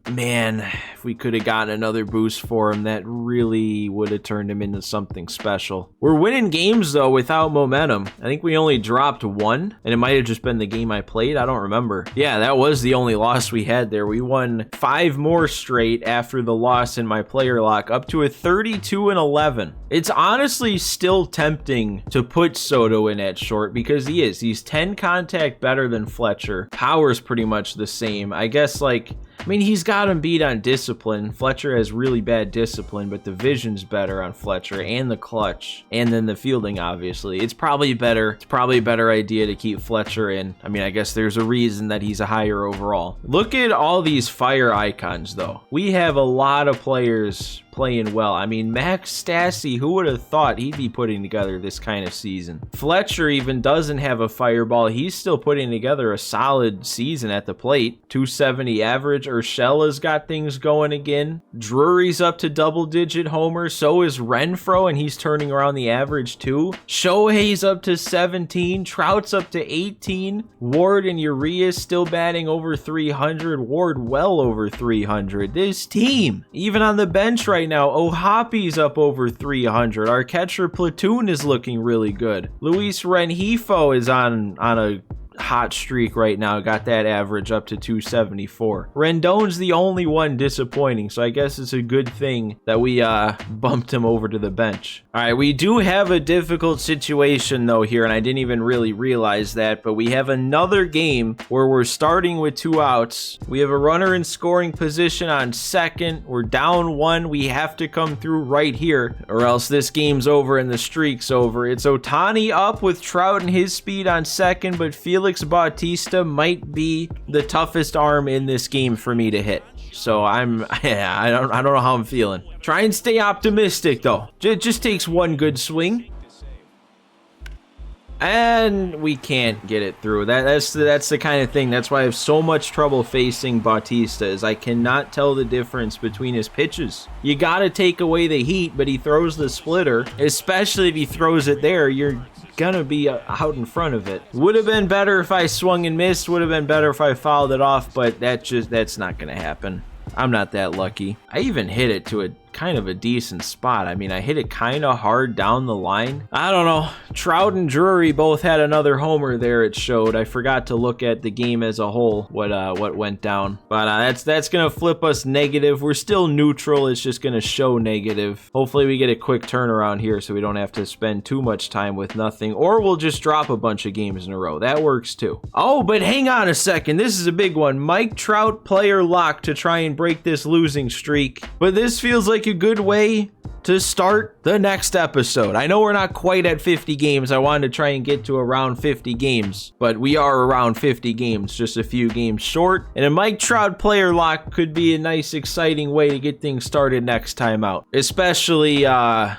man, if we could have gotten another boost for him, that really would have turned him into something special. We're winning games, though, without momentum. I think we only dropped one, and it might have just been the game I played. I don't remember. Yeah, that was the only loss we had there. We won 5 more straight after the loss in my player lock, up to a 32 and 11. It's honestly still tempting to put Soto in at short because he's 10 contact better than Fletcher. Power's pretty much the same. I guess, like, I mean, he's got him beat on discipline. Fletcher has really bad discipline, but the vision's better on Fletcher and the clutch, and then the fielding, obviously. It's probably better. It's probably a better idea to keep Fletcher in. I mean, I guess there's a reason that he's a higher overall. Look at all these fire icons, though. We have a lot of players playing well. I mean, Max Stassi, who would have thought he'd be putting together this kind of season? Fletcher even doesn't have a fireball. He's still putting together a solid season at the plate. 270 average. Urshela's got things going again. Drury's up to double-digit homers. So is Renfroe, and he's turning around the average too. Shohei's up to 17. Trout's up to 18. Ward and Urias still batting over 300. Ward well over 300. This team, even on the bench right now, Ohapi's up over 300. Our catcher Platoon is looking really good. Luis Rengifo is on a hot streak right now. Got that average up to 274. Rendon's the only one disappointing, so I guess it's a good thing that we bumped him over to the bench. All right, we do have a difficult situation though here, and I didn't even really realize that, but we have another game where we're starting with 2 outs. We have a runner in scoring position on second. We're down 1. We have to come through right here, or else this game's over and the streak's over. It's Ohtani up with Trout and his speed on second, but Felix Bautista might be the toughest arm in this game for me to hit. So I don't know how I'm feeling. Try and stay optimistic though. It just takes one good swing. And we can't get it through. That's the kind of thing. That's why I have so much trouble facing Bautista, is I cannot tell the difference between his pitches. You gotta take away the heat, but he throws the splitter. Especially if he throws it there, you're gonna be out in front of it. Would have been better if I swung and missed. Would have been better if I fouled it off, but that's not gonna happen. I'm not that lucky. I even hit it to a kind of a decent spot. I mean, I hit it kind of hard down the line. I don't know. Trout and Drury both had another homer there, it showed. I forgot to look at the game as a whole, what went down. But that's gonna flip us negative. We're still neutral. It's just gonna show negative. Hopefully we get a quick turnaround here so we don't have to spend too much time with nothing, or we'll just drop a bunch of games in a row. That works too. Oh, but hang on a second. This is a big one. Mike Trout player lock to try and break this losing streak. But this feels like a good way to start the next episode. I know we're not quite at 50 games. I wanted to try and get to around 50 games, but we are around 50 games, just a few games short. And a Mike Trout player lock could be a nice, exciting way to get things started next time out, especially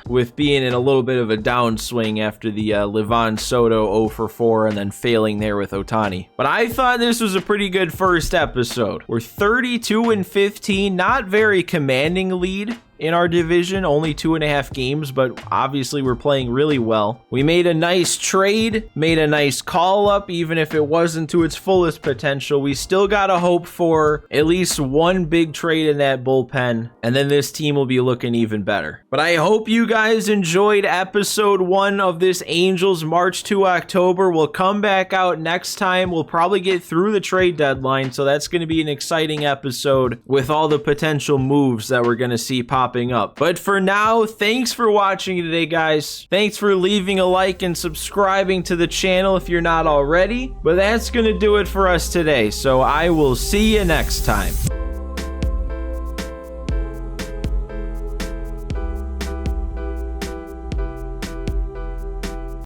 with being in a little bit of a downswing after the Livan Soto 0 for 4 and then failing there with Ohtani. But I thought this was a pretty good first episode. We're 32-15, not very commanding lead in our division, only 2.5 games, but obviously we're playing really well. We made a nice trade, made a nice call up, even if it wasn't to its fullest potential. We still gotta hope for at least one big trade in that bullpen, and then this team will be looking even better. But I hope you guys enjoyed episode 1 of this Angels March to October. We'll come back out next time. We'll probably get through the trade deadline, so that's going to be an exciting episode with all the potential moves that we're going to see popping up. But for now, thanks for watching today, guys. Thanks for leaving a like and subscribing to the channel if you're not already. But that's going to do it for us today, so I will see you next time.